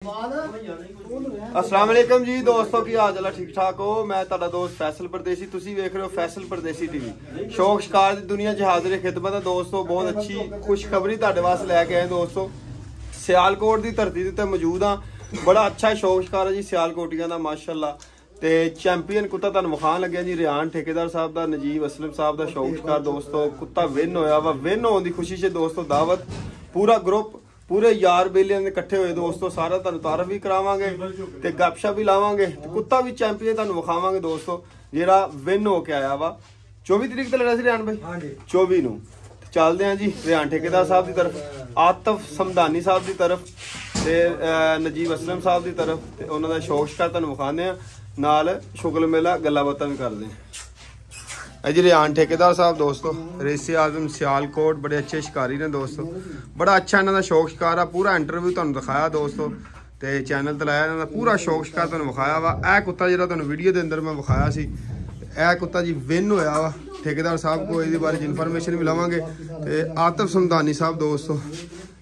अस्सलाम वालेकुम जी दोस्तों की हाल चाल ठीक ठाक हो। मैं तुहाडा दोस्त फैसल परदेसी, तुसी वेख रहे हो फैसल परदेसी टीवी। शौक शिकार दी दुनिया च हाजिर खिदमत है दोस्तों। बहुत अच्छी खुशखबरी तुहाडे वास्ते लैके आए दोस्तों। सियालकोट की धरती उत्ते मौजूद हाँ। बड़ा अच्छा शौक शिकार है जी सियालकोटियां दा माशाअल्लाह। ते चैंपीयन कुत्ता तुहानूं विखाण लग्या जी रियान ठेकेदार साहब दा, नजीब असलम साहब दा शौक शिकार दोस्तों। कुत्ता विन होया वा, विन होने की खुशी से दोस्तों दावत पूरा ग्रुप पूरे यार बेलियां ने इकट्ठे हुए दोस्तों। सारा तुहानूं तारफ भी करावांगे ते गपशप भी लावांगे ते कुत्ता भी चैंपीयन तुहानूं विखावांगे दोस्तों जिहड़ा विन हो के आया वा। 24 तरीक ते लड़ा सी रियान भाई 24 नूं। चलदे हैं जी रियान ठेकेदार साहब की तरफ, आतिफ समदानी साहब की तरफ ते नजीब असलम साहब की तरफ ते उन्हां दा शौक शिकार तुहानूं विखाने आ, नाल शुगल मेला गल्लां बातां भी करदे हैं। जी रियान ठेकेदार साहब दोस्तों रेसी आजम सियालकोट, बड़े अच्छे शिकारी ने दोस्तों। बड़ा अच्छा इन्हों का शौक शिकार है। पूरा इंटरव्यू तुहानूं दिखाया दोस्तों ते चैनल ते लाया। इन्हों पूरा शौक शिकार तुहानूं विखाया वा। यह कुत्ता जिहड़ा तुहानूं वीडियो के अंदर मैं विखाया सी, यह कुत्ता जी विन होया वा। ठेकेदार साहब को इसके बारे इन्फॉर्मेशन भी लवांगे ते आतिफ समदानी साहब दोस्तों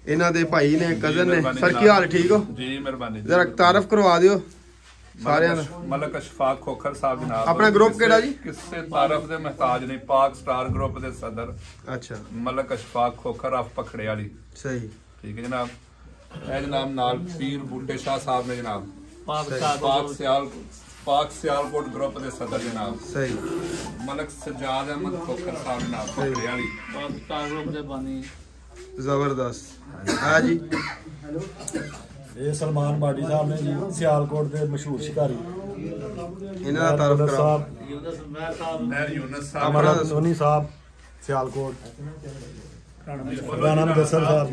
इन्हों दे भाई ने, कजन ने। सर की हाल ठीक हो जी? मेहरबानी जरा तारफ करवा दियो सारे। मलक अशफाक खोखर साहब जनाब। अपना ग्रुप केड़ा जी? किससे तारफ दे महताज नहीं, पाक स्टार ग्रुप दे सदर अच्छा मलक अशफाक खोखर ऑफ पखड़े वाली। सही ठीक है जनाब। ए जनाब नाल पीर बूटे शाह साहब ने जनाब, पाक सियालकोट ग्रुप दे सदर जनाब। सही मलक सज्जाद अहमद खोखर साहब जनाब पखड़े वाली पाक स्टार ग्रुप दे बानी। जबरदस्त। हां जी ये सलमान बाडी साहब ने जी सियालकोट के मशहूर शिकारी। इन्हां दा तारफ कराओ। यूनुस साहब, अमरत सोनी साहब सियालकोट, राणा मुदस्सर साहब।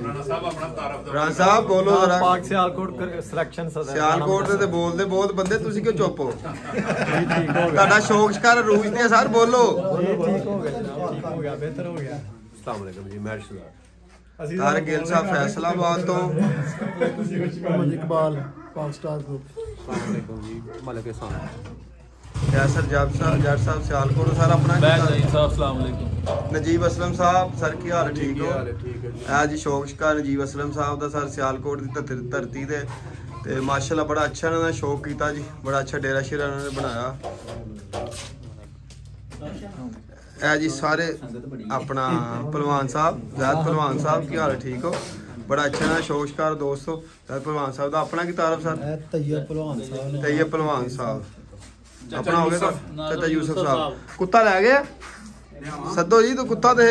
राणा साहब बोलो जरा। पाक सियालकोट सिलेक्शन सदर सियालकोट दे बोलदे बहुत बंदे, तुसी क्यों चुप हो? तुहाडा शौक शिकार रूज ते सर बोलो। ठीक हो गया जनाब, ठीक हो गया, बेहतर हो गया। अस्सलाम वालेकुम जी, मैं तार गिल साहब फैसलाबाद तो इकबाल पाक स्टार ग्रुप जी मलिक कैसर जट साहब सियालकोट सर अपना। नजीब असलम साहब सर की हाल ठीक हो? है जी शौक शिकार नजीब असलम साहब का सर सियालकोट की धरती दे ते माशाल्लाह बड़ा अच्छा इन्होंने शौक किया जी। बड़ा अच्छा डेरा शेरा इन्होंने बनाया है जी। सारे अपना पहलवान साहब जैद पहलवान साहब की हाल ठीक हो? बड़ा अच्छा ना शौक शिकार दोस्तों। जैद पहलवान साहब का अपना की तारफ सर? तैयब पहलवान साहब अपना हो गया। चाचा यूसुफ साहब कुत्ता लै गए सदो जी, तो कुत्ता दे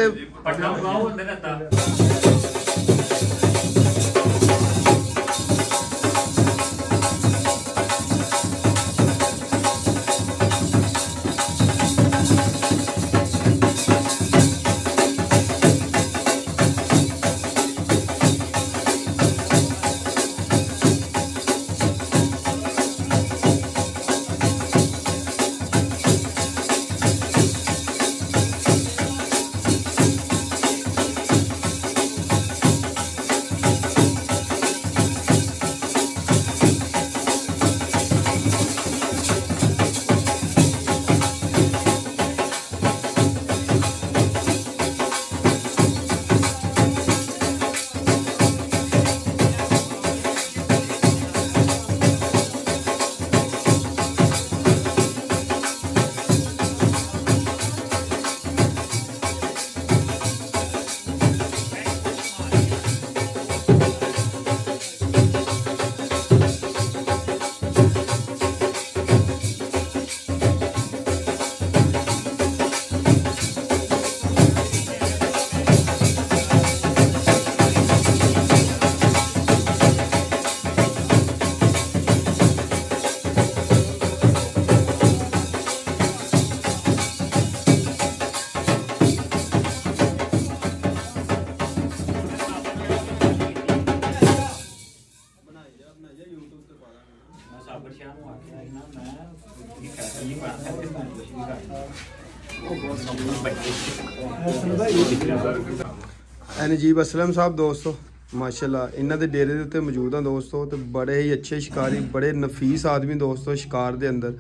नजीब असलम साहब दोस्तों माशाल्लाह इन्हों के डेरे के उत्ते मौजूद हैं दोस्तों। तो बड़े ही अच्छे शिकारी, बड़े नफीस आदमी दोस्तों शिकार के अंदर।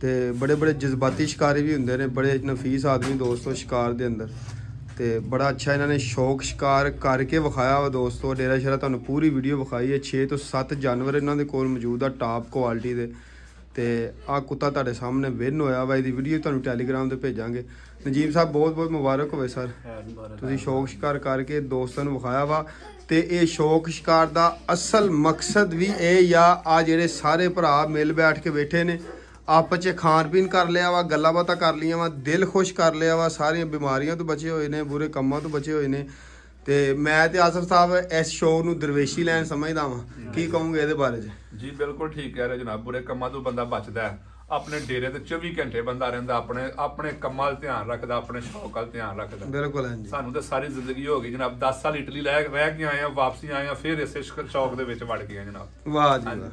तो बड़े बड़े जज्बाती शिकारी भी होंगे ने, बड़े नफीस आदमी दोस्तों शिकार के अंदर। ਤੇ ਬੜਾ ਅੱਛਾ ਇਹਨਾਂ ਨੇ ਸ਼ੌਕ ਸ਼ਿਕਾਰ ਕਰਕੇ ਵਿਖਾਇਆ ਵਾ ਦੋਸਤੋ। ਡੇਰਾ ਸ਼ੇਰਾ ਤੁਹਾਨੂੰ ਪੂਰੀ ਵੀਡੀਓ ਵਿਖਾਈ ਹੈ। 6 ਤੋਂ 7 ਜਾਨਵਰ ਇਹਨਾਂ ਦੇ ਕੋਲ ਮੌਜੂਦ ਆ ਟਾਪ ਕੁਆਲਿਟੀ ਦੇ। ਤੇ ਆ ਕੁੱਤਾ ਤੁਹਾਡੇ ਸਾਹਮਣੇ ਵਿਨ ਹੋਇਆ ਵਾ, ਇਹਦੀ ਵੀਡੀਓ ਤੁਹਾਨੂੰ ਟੈਲੀਗ੍ਰਾਮ ਤੇ ਭੇਜਾਂਗੇ। ਨਜੀਬ ਸਾਹਿਬ ਬਹੁਤ ਬਹੁਤ ਮੁਬਾਰਕ ਹੋਵੇ ਸਰ, ਤੁਸੀਂ ਸ਼ੌਕ ਸ਼ਿਕਾਰ ਕਰਕੇ ਦੋਸਤਾਂ ਨੂੰ ਵਿਖਾਇਆ ਵਾ। ਤੇ ਇਹ ਸ਼ੌਕ ਸ਼ਿਕਾਰ ਦਾ ਅਸਲ ਮਕਸਦ ਵੀ ਇਹ ਆ ਜਿਹੜੇ ਸਾਰੇ ਭਰਾ ਮਿਲ ਬੈਠ ਕੇ ਬੈਠੇ ਨੇ, ਆਪਸ 'ਚ ਖਾਣ ਪੀਣ ਕਰ ਲਿਆ ਵਾ, ਗੱਲਾਂ ਬਾਤਾਂ ਕਰ ਲਈਆਂ ਵਾ, ਦਿਲ ਖੁਸ਼ ਕਰ ਲਿਆ ਵਾ, ਸਾਰੀਆਂ ਬਿਮਾਰੀਆਂ ਤੋਂ ਬਚੇ ਹੋਏ ਨੇ, ਬੁਰੇ ਕੰਮਾਂ ਤੋਂ ਬਚੇ ਹੋਏ ਨੇ। ਤੇ ਮੈਂ ਤੇ ਆਸਫ ਸਾਹਿਬ ਇਸ ਸ਼ੋਅ ਨੂੰ ਦਰਵੇਸ਼ੀ ਲੈਣ ਸਮਝਦਾ ਵਾਂ, ਕੀ ਕਹੋਗੇ ਇਹਦੇ ਬਾਰੇ 'ਚ? ਜੀ ਬਿਲਕੁਲ ਠੀਕ ਕਹਿ ਰਹੇ ਜਨਾਬ, ਬੁਰੇ ਕੰਮਾਂ ਤੋਂ ਬੰਦਾ ਬਚਦਾ ਹੈ। ਆਪਣੇ ਡੇਰੇ ਤੇ 24 ਘੰਟੇ ਬੰਦਾ ਰਹਿੰਦਾ, ਆਪਣੇ ਕੰਮਾਂ ਵੱਲ ਧਿਆਨ ਰੱਖਦਾ, ਆਪਣੇ ਸ਼ੌਕ ਵੱਲ ਧਿਆਨ ਰੱਖਦਾ। ਬਿਲਕੁਲ ਹਾਂਜੀ। ਸਾਨੂੰ ਤਾਂ ਸਾਰੀ ਜ਼ਿੰਦਗੀ ਹੋ ਗਈ ਜਨਾਬ, 10 ਸਾਲ ਇਟਲੀ ਰਹਿ ਕੇ ਆਏ ਆ, ਵਾਪਸੀ ਆਏ ਆ, ਫਿਰ ਇਸੇ ਸ਼ੌਕ ਦੇ ਵਿੱਚ ਵੜ ਗਏ ਆ ਜਨਾਬ। ਵਾਹ ਜੀ ਵਾਹ।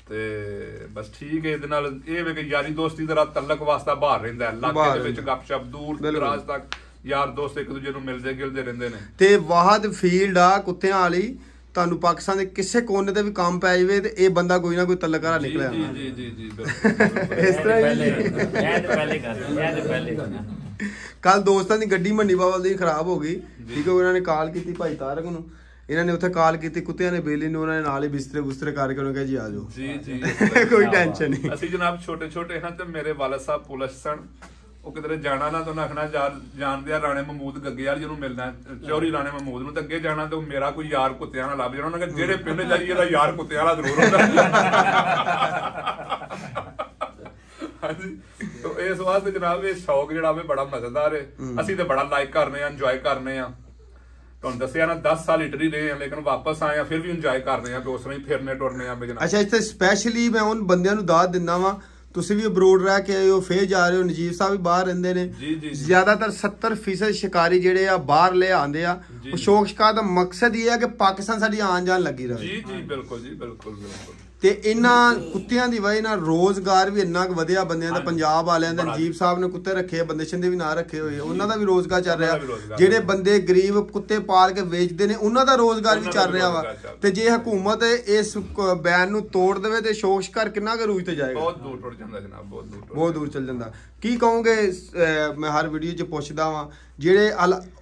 ਤੇ ਬਸ ਠੀਕ ਹੈ, ਇਹਦੇ ਨਾਲ ਇਹ ਵੇ ਕਿ ਯਾਰੀ ਦੋਸਤੀ ਦਾ ਤਲਕ ਵਾਸਤਾ ਬਾਹਰ ਰਹਿੰਦਾ ਹੈ, ਇਲਾਕੇ ਦੇ ਵਿੱਚ ਗੱਪਸ਼ਪ ਦੂਰ ਦਰਾਜ ਤੱਕ ਯਾਰ ਦੋਸਤ ਇੱਕ ਦੂਜੇ ਨੂੰ ਮਿਲਦੇ ਗਿਲਦੇ ਰਹਿੰਦੇ ਨੇ। ਤੇ ਵਾਹਦ ਫੀਲਡ ਆ ਕੁੱਤਿਆਂ ਵਾਲੀ, ਤੁਹਾਨੂੰ ਪਾਕਿਸਤਾਨ ਦੇ ਕਿਸੇ ਕੋਨੇ ਤੇ ਵੀ ਕੰਮ ਪੈ ਜਾਵੇ ਤੇ ਇਹ ਬੰਦਾ ਕੋਈ ਨਾ ਕੋਈ ਤਲਕਾਰਾ ਨਿਕਲਿਆ। ਜੀ ਜੀ ਜੀ ਜੀ ਬਿਲਕੁਲ ਇਸ ਤਰ੍ਹਾਂ ਕੱਲ ਦੋਸਤਾਂ ਦੀ ਗੱਡੀ ਮੰਡੀ ਬਾਬਲ ਦੀ ਖਰਾਬ ਹੋ ਗਈ, ਠੀਕ ਹੈ, ਉਹਨਾਂ ਨੇ ਕਾਲ ਕੀਤੀ ਭਾਈ ਤਾਰਕ ਨੂੰ, ਇਹਨਾਂ ਨੇ ਉੱਥੇ ਕਾਲ ਕੀਤੀ, ਕੁੱਤਿਆਂ ਨੇ ਬੇਲੀ ਨੂੰ, ਉਹਨਾਂ ਨੇ ਨਾਲ ਹੀ ਬਿਸਤਰੇ ਬੁਸਤਰੇ ਕਰਕੇ ਉਹਨਾਂ ਕਿਹਾ ਜੀ ਆ ਜਾਓ। ਜੀ ਜੀ ਕੋਈ ਟੈਨਸ਼ਨ ਨਹੀਂ। ਅਸੀਂ ਜਨਾਬ ਛੋਟੇ ਛੋਟੇ ਹਾਂ ਤੇ ਮੇਰੇ ਵਾਲਦ ਸਾਹਿਬ ਪੁਲਿਸ ਸਨ, ਉਹ ਕਿਧਰੇ ਜਾਣਾ ਨਾ ਤਾਂ ਉਹਨਾਂ ਆਖਣਾ ਜਾਣਦੇ ਆ ਰਾਣੇ ਮਹਿਮੂਦ ਗੱਗੇ ਵਾਲੀ ਜਿਹਨੂੰ ਮਿਲਣਾ, ਚੌਰੀ ਰਾਣੇ ਮਹਿਮੂਦ ਨੂੰ, ਤੇ ਅੱਗੇ ਜਾਣਾ ਤੇ ਮੇਰਾ ਕੋਈ ਯਾਰ ਕੁੱਤਿਆਂ ਨਾਲ ਲੱਭ ਜਾਣਾ। ਉਹਨਾਂ ਨੇ ਜਿਹੜੇ ਪਿੰਡ ਜਾਈਏ ਇਹਦਾ ਯਾਰ ਕੁੱਤਿਆਂ ਵਾਲਾ ਜ਼ਰੂਰ ਹੁੰਦਾ। ਹਾਂਜੀ, ਇਸ ਵਾਸਤੇ ਜਨਾਬ ਇਹ ਸ਼ੌਕ ਜਿਹੜਾ ਵੇ ਬੜਾ ਮਜ਼ੇਦਾਰ ਹੈ, ਅਸੀਂ ਤੇ ਬੜਾ ਲਾਈਕ ਕਰਨੇ ਆ, ਇੰਜੋਏ ਕਰਨੇ ਆ। ਤੁਹਾਨੂੰ ਦੱਸਿਆ ਨਾ 10 ਸਾਲ ਇਟਲੀ ਰਹੇ ਆ, ਲੇਕਿਨ ਵਾਪਸ ਆਏ ਆ ਫਿਰ ਵੀ ਇੰਜੋਏ ਕਰਦੇ ਆ, ਦੋਸਤਾਂ ਹੀ ਫਿਰਨੇ ਟੁਰਨੇ ਆ ਜਨਾਬ। ਅੱਛਾ, ਇੱਥੇ ਸਪੈਸ਼ਲੀ ਮੈਂ ਉਹਨਾਂ ਬੰਦਿਆਂ ਨੂੰ ਦਾਤ ਦਿੰਦਾ ਵਾਂ, ਤੁਸੀਂ ਵੀ ਅਬਰੋਡ ਰਹਿ ਕੇ ਆਏ ਹੋ, ਫੇਰ ਜਾ ਰਹੇ ਹੋ, ਨਜੀਬ ਸਾਹਿਬ ਵੀ ਬਾਹਰ ਰਹਿੰਦੇ ਨੇ। ਜ਼ਿਆਦਾਤਰ 70% ਸ਼ਿਕਾਰੀ ਜਿਹੜੇ ਆ ਬਾਹਰ ਲੈ ਆਉਂਦੇ ਆ। ਉਹ ਸ਼ੌਕ ਸ਼ਿਕਾਰ ਦਾ ਮਕਸਦ ਇਹ ਹੈ ਕਿ ਪਾਕਿਸਤਾਨ ਸਾਡੀ ਆਣ ਜਾਣ ਲੱਗੀ ਰਹੇ। ਜੀ ਜੀ ਬਿਲਕੁਲ ਜੀ, ਬਿਲਕੁਲ ਬਿਲਕੁਲ। ਤੇ ਇਹਨਾਂ ਕੁੱਤਿਆਂ ਦੀ ਵਜ੍ਹਾ ਨਾਲ ਰੋਜ਼ਗਾਰ ਵੀ ਇੰਨਾ ਕੁ ਵਧਿਆ ਬੰਦਿਆਂ ਦਾ, ਪੰਜਾਬ ਵਾਲਿਆਂ ਦਾ। ਨਜੀਬ ਸਾਹਿਬ ਨੇ ਕੁੱਤੇ ਰੱਖੇ, ਬੰਦਿਸ਼ਨ ਦੇ ਵੀ ਨਾਂ ਰੱਖੇ ਹੋਏ, ਉਹਨਾਂ ਦਾ ਵੀ ਰੋਜ਼ਗਾਰ ਚੱਲ ਰਿਹਾ। ਜਿਹੜੇ ਬੰਦੇ ਗਰੀਬ ਕੁੱਤੇ ਪਾਲ ਕੇ ਵੇਚਦੇ ਨੇ, ਉਹਨਾਂ ਦਾ ਰੋਜ਼ਗਾਰ ਵੀ ਚੱਲ ਰਿਹਾ ਵਾ। ਤੇ ਜੇ ਹਕੂਮਤ ਇਸ ਬੈਨ ਨੂੰ ਤੋੜ ਦੇਵੇ ਤੇ ਸ਼ੌਕ ਸ਼ਿਕਾਰ ਕਿੰਨਾ ਕੁ ਰੂਜ ਤੇ ਜਾਏਗਾ? ਬਹੁਤ ਦੂਰ ਟੁੱਟ ਜਾਂਦਾ ਜਨਾਬ, ਬਹੁਤ ਦੂਰ ਚੱਲ ਜਾਂਦਾ। ਕੀ ਕਹੋਗੇ? ਮੈਂ ਹਰ ਵੀਡੀਓ 'ਚ ਪੁੱਛਦਾ ਵਾਂ, ਜਿਹੜੇ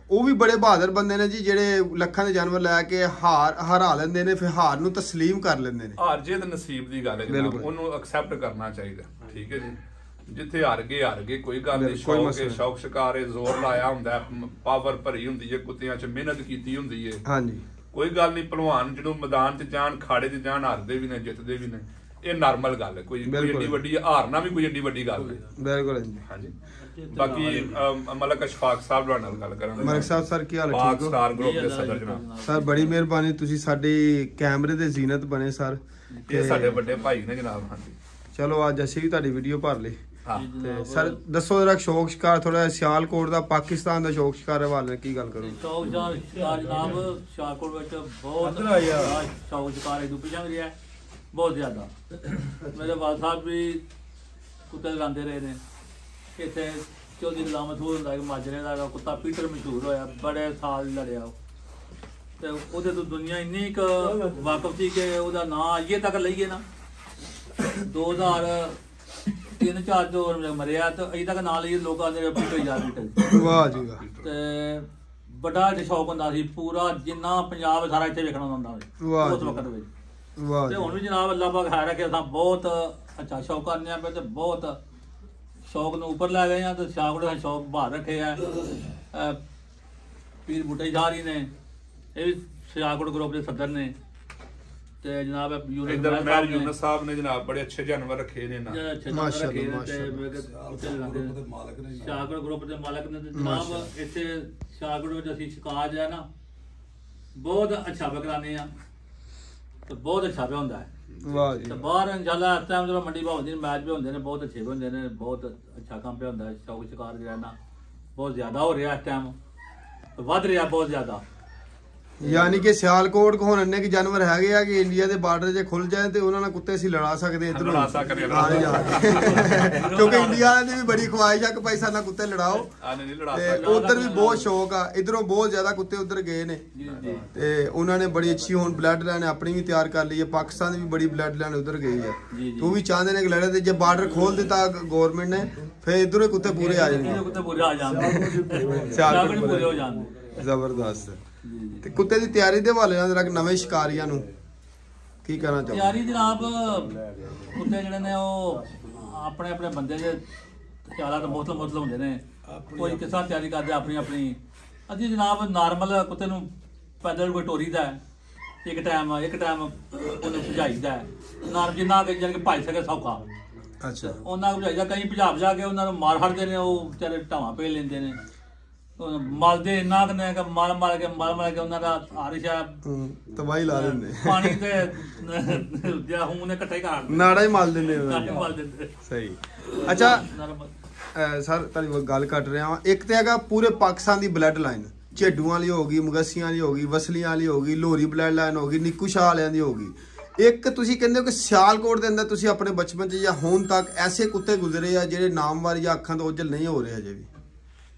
ਉਹ ਵੀ ਬੜੇ ਬਹਾਦਰ ਬੰਦੇ ਨੇ ਜੀ, ਜਿਹੜੇ ਲੱਖਾਂ ਦੇ ਜਾਨਵਰ ਲੈ ਕੇ ਹਰਾ ਲੈਂਦੇ ਨੇ, ਫਿਰ ਹਾਰ ਨੂੰ ਤਸਲੀਮ ਕਰ ਲੈਂਦੇ ਨੇ। ਹਾਰ ਜੇ ਤਾਂ ਨਸੀਬ ਦੀ ਗੱਲ ਹੈ ਜਨਾਬ, ਉਹਨੂੰ ਐਕਸੈਪਟ ਕਰਨਾ ਚਾਹੀਦਾ। ਠੀਕ ਹੈ ਜੀ, ਜਿੱਥੇ ਹਾਰ ਗਏ ਕੋਈ ਗੱਲ ਨਹੀਂ। ਸ਼ੌਕ ਸ਼ਿਕਾਰ ਜ਼ੋਰ ਲਾਇਆ ਹੁੰਦਾ, ਪਾਵਰ ਭਰੀ ਹੁੰਦੀ ਹੈ, ਕੁੱਤਿਆਂ 'ਚ ਮਿਹਨਤ ਕੀਤੀ ਹੁੰਦੀ ਹੈ। ਹਾਂਜੀ, ਕੋਈ ਗੱਲ ਨਹੀਂ। ਭਲਵਾਨ ਜਦੋਂ ਮੈਦਾਨ 'ਚ ਜਾਣ, ਖਾੜੇ 'ਚ ਜਾਣ, ਹਾਰਦੇ ਵੀ ਨੇ ਜਿੱਤਦੇ ਵੀ ਨੇ, ਇਹ ਨਾਰਮਲ ਗੱਲ ਹੈ। ਕੋਈ ਏਡੀ ਵੱਡੀ ਹਾਰਨਾ ਵੀ ਕੋਈ ਏਡੀ ਵੱਡੀ ਗੱਲ ਨਹੀਂ। ਬਿਲਕੁਲ ਹਾਂਜੀ। ਬਾਕੀ ਮਲਕ ਅਸ਼ਫਾਕ ਸਾਹਿਬ ਨਾਲ ਗੱਲ ਕਰਾਂਗੇ। ਮਲਕ ਸਾਹਿਬ ਸਰ ਕੀ ਹਾਲ ਹੈ? ਠੀਕ ਹੋ? ਸਟਾਰ ਗਰੁੱਪ ਦੇ ਸਦਰ ਜਨਾਬ। ਸਰ ਬੜੀ ਮਿਹਰਬਾਨੀ, ਤੁਸੀਂ ਸਾਡੇ ਕੈਮਰੇ ਦੇ ਜ਼ੀਨਤ ਬਣੇ ਸਰ। ਇਹ ਸਾਡੇ ਵੱਡੇ ਭਾਈ ਨੇ ਜਨਾਬ। ਹਾਂਜੀ, ਚਲੋ ਅੱਜ ਅਸੀਂ ਵੀ ਤੁਹਾਡੀ ਵੀਡੀਓ ਭਰ ਲਈ। ਤੇ ਸਰ ਦੱਸੋ ਜਰਾ ਸ਼ੌਕ ਸ਼ਿਕਾਰ ਥੋੜਾ ਸਿਆਲਕੋਟ ਦਾ, ਪਾਕਿਸਤਾਨ ਦਾ ਸ਼ੌਕ ਸ਼ਿਕਾਰ ਹਵਾਲੇ ਨਾਲ ਕੀ ਗੱਲ ਕਰੋ? ਸ਼ੌਕ ਸ਼ਿਕਾਰ ਜਨਾਬ ਸਿਆਲਕੋਟ ਵਿੱਚ ਬਹੁਤ ਸ਼ੌਕ ਸ਼ਿਕਾਰ ਇਹ ਦੁਪਿਆਂ ਗਿਆ ਬਹੁਤ ਜ਼ਿਆਦਾ। ਮੇਰੇ ਵਾਲ ਸਾਹਿਬ ਵੀ ਕੁੱਤੇ ਲਗਾਉਂਦੇ ਰਹੇ ਨੇ ਇੱਥੇ। ਚੌਧਰੀ ਗੁਲਾਮ ਮਸੂਦ ਹੁੰਦਾ ਕਿ ਮਾਜਰੇ ਦਾ ਕੁੱਤਾ ਪੀਟਰ ਮਸ਼ਹੂਰ ਹੋਇਆ, ਬੜੇ ਸਾਲ ਲੜਿਆ ਉਹ, ਤੇ ਉਹਦੇ ਤੋਂ ਦੁਨੀਆ ਇੰਨੀ ਕੁ ਵਾਕਫ ਸੀ ਕਿ ਉਹਦਾ ਨਾਂ ਅਜੇ ਤੱਕ ਲਈਏ ਨਾ 2003-4 ਤੋਂ ਮਰਿਆ ਤੇ ਅਜੇ ਤੱਕ ਨਾਂ ਲਈਏ ਲੋਕਾਂ ਦੇ ਪੀਟਰ ਯਾਰ ਪੀਟਰ। ਵਾਹ ਜੀ ਵਾਹ। ਤੇ ਬੜਾ ਸ਼ੌਕ ਹੁੰਦਾ ਸੀ, ਪੂਰਾ ਜਿੰਨਾ ਪੰਜਾਬ ਸਾਰਾ ਇੱਥੇ ਵੇਖਣਾ ਹੁੰਦਾ ਸੀ ਉਸ ਵਕਤ ਵਿੱਚ। ਤੇ ਹੁਣ ਵੀ ਜਨਾਬ ਅੱਲਾਹ ਪਾਕ ਖੈਰ ਰੱਖੇ, ਅਸਾਂ ਬਹੁਤ ਅੱਛਾ ਸ਼ੌਕ ਕਰਨੇ ਆ ਪਏ ਤੇ ਬਹੁਤ ਸ਼ੌਕ ਨੂੰ ਉੱਪਰ ਲੈ ਗਏ ਆ। ਤੇ ਸਿਆਲਕੋਟ ਸ਼ੌਕ ਬਾਹਰ ਰੱਖੇ ਆ। ਪੀਰ ਬੂਟੇ ਸ਼ਾਹਰੀ ਨੇ, ਇਹ ਵੀ ਸਿਆਲਕੋਟ ਗਰੁੱਪ ਦੇ ਸਦਰ ਨੇ। ਤੇ ਜਨਾਬ ਯੂਨਸ ਸਾਹਿਬ ਨੇ ਜਨਾਬ ਬੜੇ ਅੱਛੇ ਜਾਨਵਰ ਰੱਖੇ ਨੇ। ਸਿਆਲਕੋਟ ਗਰੁੱਪ ਦੇ ਮਾਲਕ ਨੇ। ਜਨਾਬ ਇੱਥੇ ਸਿਆਲਕੋਟ ਵਿੱਚ ਅਸੀਂ ਸ਼ਿਕਾਰ ਜਿਹੜਾ ਨਾ ਬਹੁਤ ਅੱਛਾ ਕਰਾਉਂਦੇ ਆ, ਤੇ ਬਹੁਤ ਅੱਛਾ ਪਿਆ ਹੁੰਦਾ ਹੈ। ਵਾਹ ਜੀ। ਤੇ ਬਾਹਰ ਇਨਸ਼ਾਅੱਲਾ ਇਸ ਟਾਈਮ ਜਦੋਂ ਮੰਡੀ ਭਾਅ ਹੁੰਦੀ ਨੇ, ਮੈਚ ਵੀ ਹੁੰਦੇ ਨੇ, ਬਹੁਤ ਅੱਛੇ ਵੀ ਹੁੰਦੇ ਨੇ, ਬਹੁਤ ਅੱਛਾ ਕੰਮ ਪਿਆ ਹੁੰਦਾ ਹੈ। ਸ਼ੌਕ ਸ਼ਿਕਾਰ ਜਿਹੜਾ ਨਾ ਬਹੁਤ ਜ਼ਿਆਦਾ ਹੋ ਰਿਹਾ ਇਸ ਟਾਈਮ, ਵੱਧ ਰਿਹਾ ਬਹੁਤ ਜ਼ਿਆਦਾ। ਯਾਨੀ ਕਿ ਸਿਆਲਕੋਟ ਕੋਲ ਇੰਨੇ ਕਿ ਜਾਨਵਰ ਹੈਗੇ ਆ ਕਿ ਇੰਡੀਆ ਦੇ ਬਾਰਡਰ 'ਚ ਖੁੱਲ ਜਾਏ ਤੇ ਉਹਨਾਂ ਨਾਲ ਕੁੱਤੇ ਅਸੀਂ ਲੜਾ ਸਕਦੇ ਇੱਧਰੋਂ ਲੜਾ ਸਕਦੇ ਕਿਉਂਕਿ ਇੰਡੀਆ ਵਾਲਿਆਂ ਦੀ ਵੀ ਬੜੀ ਖਵਾਇਸ਼ ਆ ਕਿ ਭਾਈ ਸਾਡੇ ਨਾਲ ਕੁੱਤੇ ਲੜਾਓ ਤੇ ਉਧਰ ਵੀ ਬਹੁਤ ਸ਼ੌਕ ਆ ਇਧਰੋਂ ਬਹੁਤ ਜ਼ਿਆਦਾ ਕੁੱਤੇ ਉਧਰ ਗਏ ਨੇ ਤੇ ਉਹਨਾਂ ਨੇ ਬੜੀ ਅੱਛੀ ਹੁਣ ਬਲੱਡ ਲਾਈਨ ਆਪਣੀ ਵੀ ਤਿਆਰ ਕਰ ਲਈ ਹੈ ਪਾਕਿਸਤਾਨ ਦੀ ਵੀ ਬੜੀ ਬਲੱਡ ਲਾਈਨ ਉਧਰ ਗਈ ਹੈ ਤੂੰ ਵੀ ਚਾਹੁੰਦੇ ਨੇ ਕਿ ਲੜੇ ਤੇ ਜੇ ਬਾਰਡਰ ਖੋਲ ਦਿੱਤਾ ਗਵਰਨਮੈਂਟ ਨੇ ਫਿਰ ਇਧਰੋਂ ਹੀ ਕੁੱਤੇ ਪੂਰੇ ਆ ਜਾਣਗੇ ਕੁੱਤੇ ਪੂਰੇ ਆ ਜਾਂਦੇ ਪੂਰੇ ਹੋ ਜਾਂਦੇ ਜ਼ਬਰਦਸਤ ਤੇ ਕੁੱਤੇ ਦੀ ਤਿਆਰੀ ਦੇ ਹਵਾਲੇ ਨਾਲ ਜਰਾ ਨਵੇਂ ਸ਼ਿਕਾਰੀਆਂ ਨੂੰ ਕੀ ਕਹਿਣਾ ਚਾਹੁੰਦੇ ਤਿਆਰੀ ਜਨਾਬ ਕੁੱਤੇ ਜਿਹੜੇ ਨੇ ਉਹ ਆਪਣੇ ਆਪਣੇ ਬੰਦੇ ਦੇ ਖਿਆਲਾਂ ਤੋਂ ਮਤਲਬ ਹੁੰਦੇ ਨੇ ਕੋਈ ਕਿਸ ਤਰ੍ਹਾਂ ਤਿਆਰੀ ਕਰਦੇ ਆਪਣੀ ਅਸੀਂ ਜਨਾਬ ਨਾਰਮਲ ਕੁੱਤੇ ਨੂੰ ਪੈਦਲ ਕੋਈ ਟੋਰੀ ਦਾ ਇੱਕ ਟਾਈਮ ਉਹਨੂੰ ਭਜਾਈਦਾ ਨਾਰਮ ਜਿੰਨਾ ਕਿ ਜਾਨ ਕੇ ਭੱਜ ਸਕੇ ਸੌਖਾ ਅੱਛਾ ਉਹਨਾਂ ਨੂੰ ਭਜਾਈਦਾ ਕਈ ਭਜਾ ਕੇ ਉਹਨਾਂ ਨੂੰ ਮਾਰ ਹਟਦੇ ਨੇ ਉਹ ਵਿਚਾਰੇ ਢਾਵਾਂ ਪੇ ਲੈਂਦੇ ਨੇ ਮਲਦੇ ਇੰਨਾ ਕਿ ਮਾਰ ਕੇ ਉਹਨਾਂ ਦਾ ਆਰਿਸ਼ਾ ਤਬਾਹੀ ਲਾ ਦਿੰਦੇ ਪਾਣੀ ਤੇ ਜਾਂ ਹੁਣ ਇਕੱਠੇ ਕਰ ਨਾੜਾ ਹੀ ਮਲ ਦਿੰਦੇ ਮਲ ਦਿੰਦੇ ਸਹੀ ਅੱਛਾ ਸਰ ਤੁਹਾਡੀ ਗੱਲ ਕੱਟ ਰਿਹਾ ਵਾਂ ਇੱਕ ਤੇ ਹੈਗਾ ਪੂਰੇ ਪਾਕਿਸਤਾਨ ਦੀ ਬਲੱਡ ਲਾਈਨ ਝੇਡੂਆਂ ਵਾਲੀ ਹੋ ਗਈ ਮੁਗਸੀਆਂ ਵਾਲੀ ਹੋ ਗਈ ਵਸਲੀਆਂ ਵਾਲੀ ਹੋ ਗਈ ਲੋਹਰੀ ਬਲੱਡ ਲਾਈਨ ਹੋ ਗਈ ਨਿੱਕੂ ਸ਼ਾਹ ਵਾਲਿਆਂ ਦੀ ਹੋ ਗਈ ਇੱਕ ਤੁਸੀਂ ਕਹਿੰਦੇ ਹੋ ਕਿ ਸਿਆਲਕੋਟ ਦੇ ਅੰਦਰ ਤੁਸੀਂ ਆਪਣੇ ਬਚਪਨ 'ਚ ਜਾਂ ਹੁਣ ਤੱਕ ਐਸੇ ਕੁੱਤੇ ਗੁਜ਼ਰੇ ਆ ਜਿਹੜੇ ਨਾਮਵਾਰ ਜਾਂ ਅੱਖਾਂ ਤੋਂ ਓਝਲ ਨਹੀਂ ਹੋ ਰਹੇ ਅਜੇ ਵੀ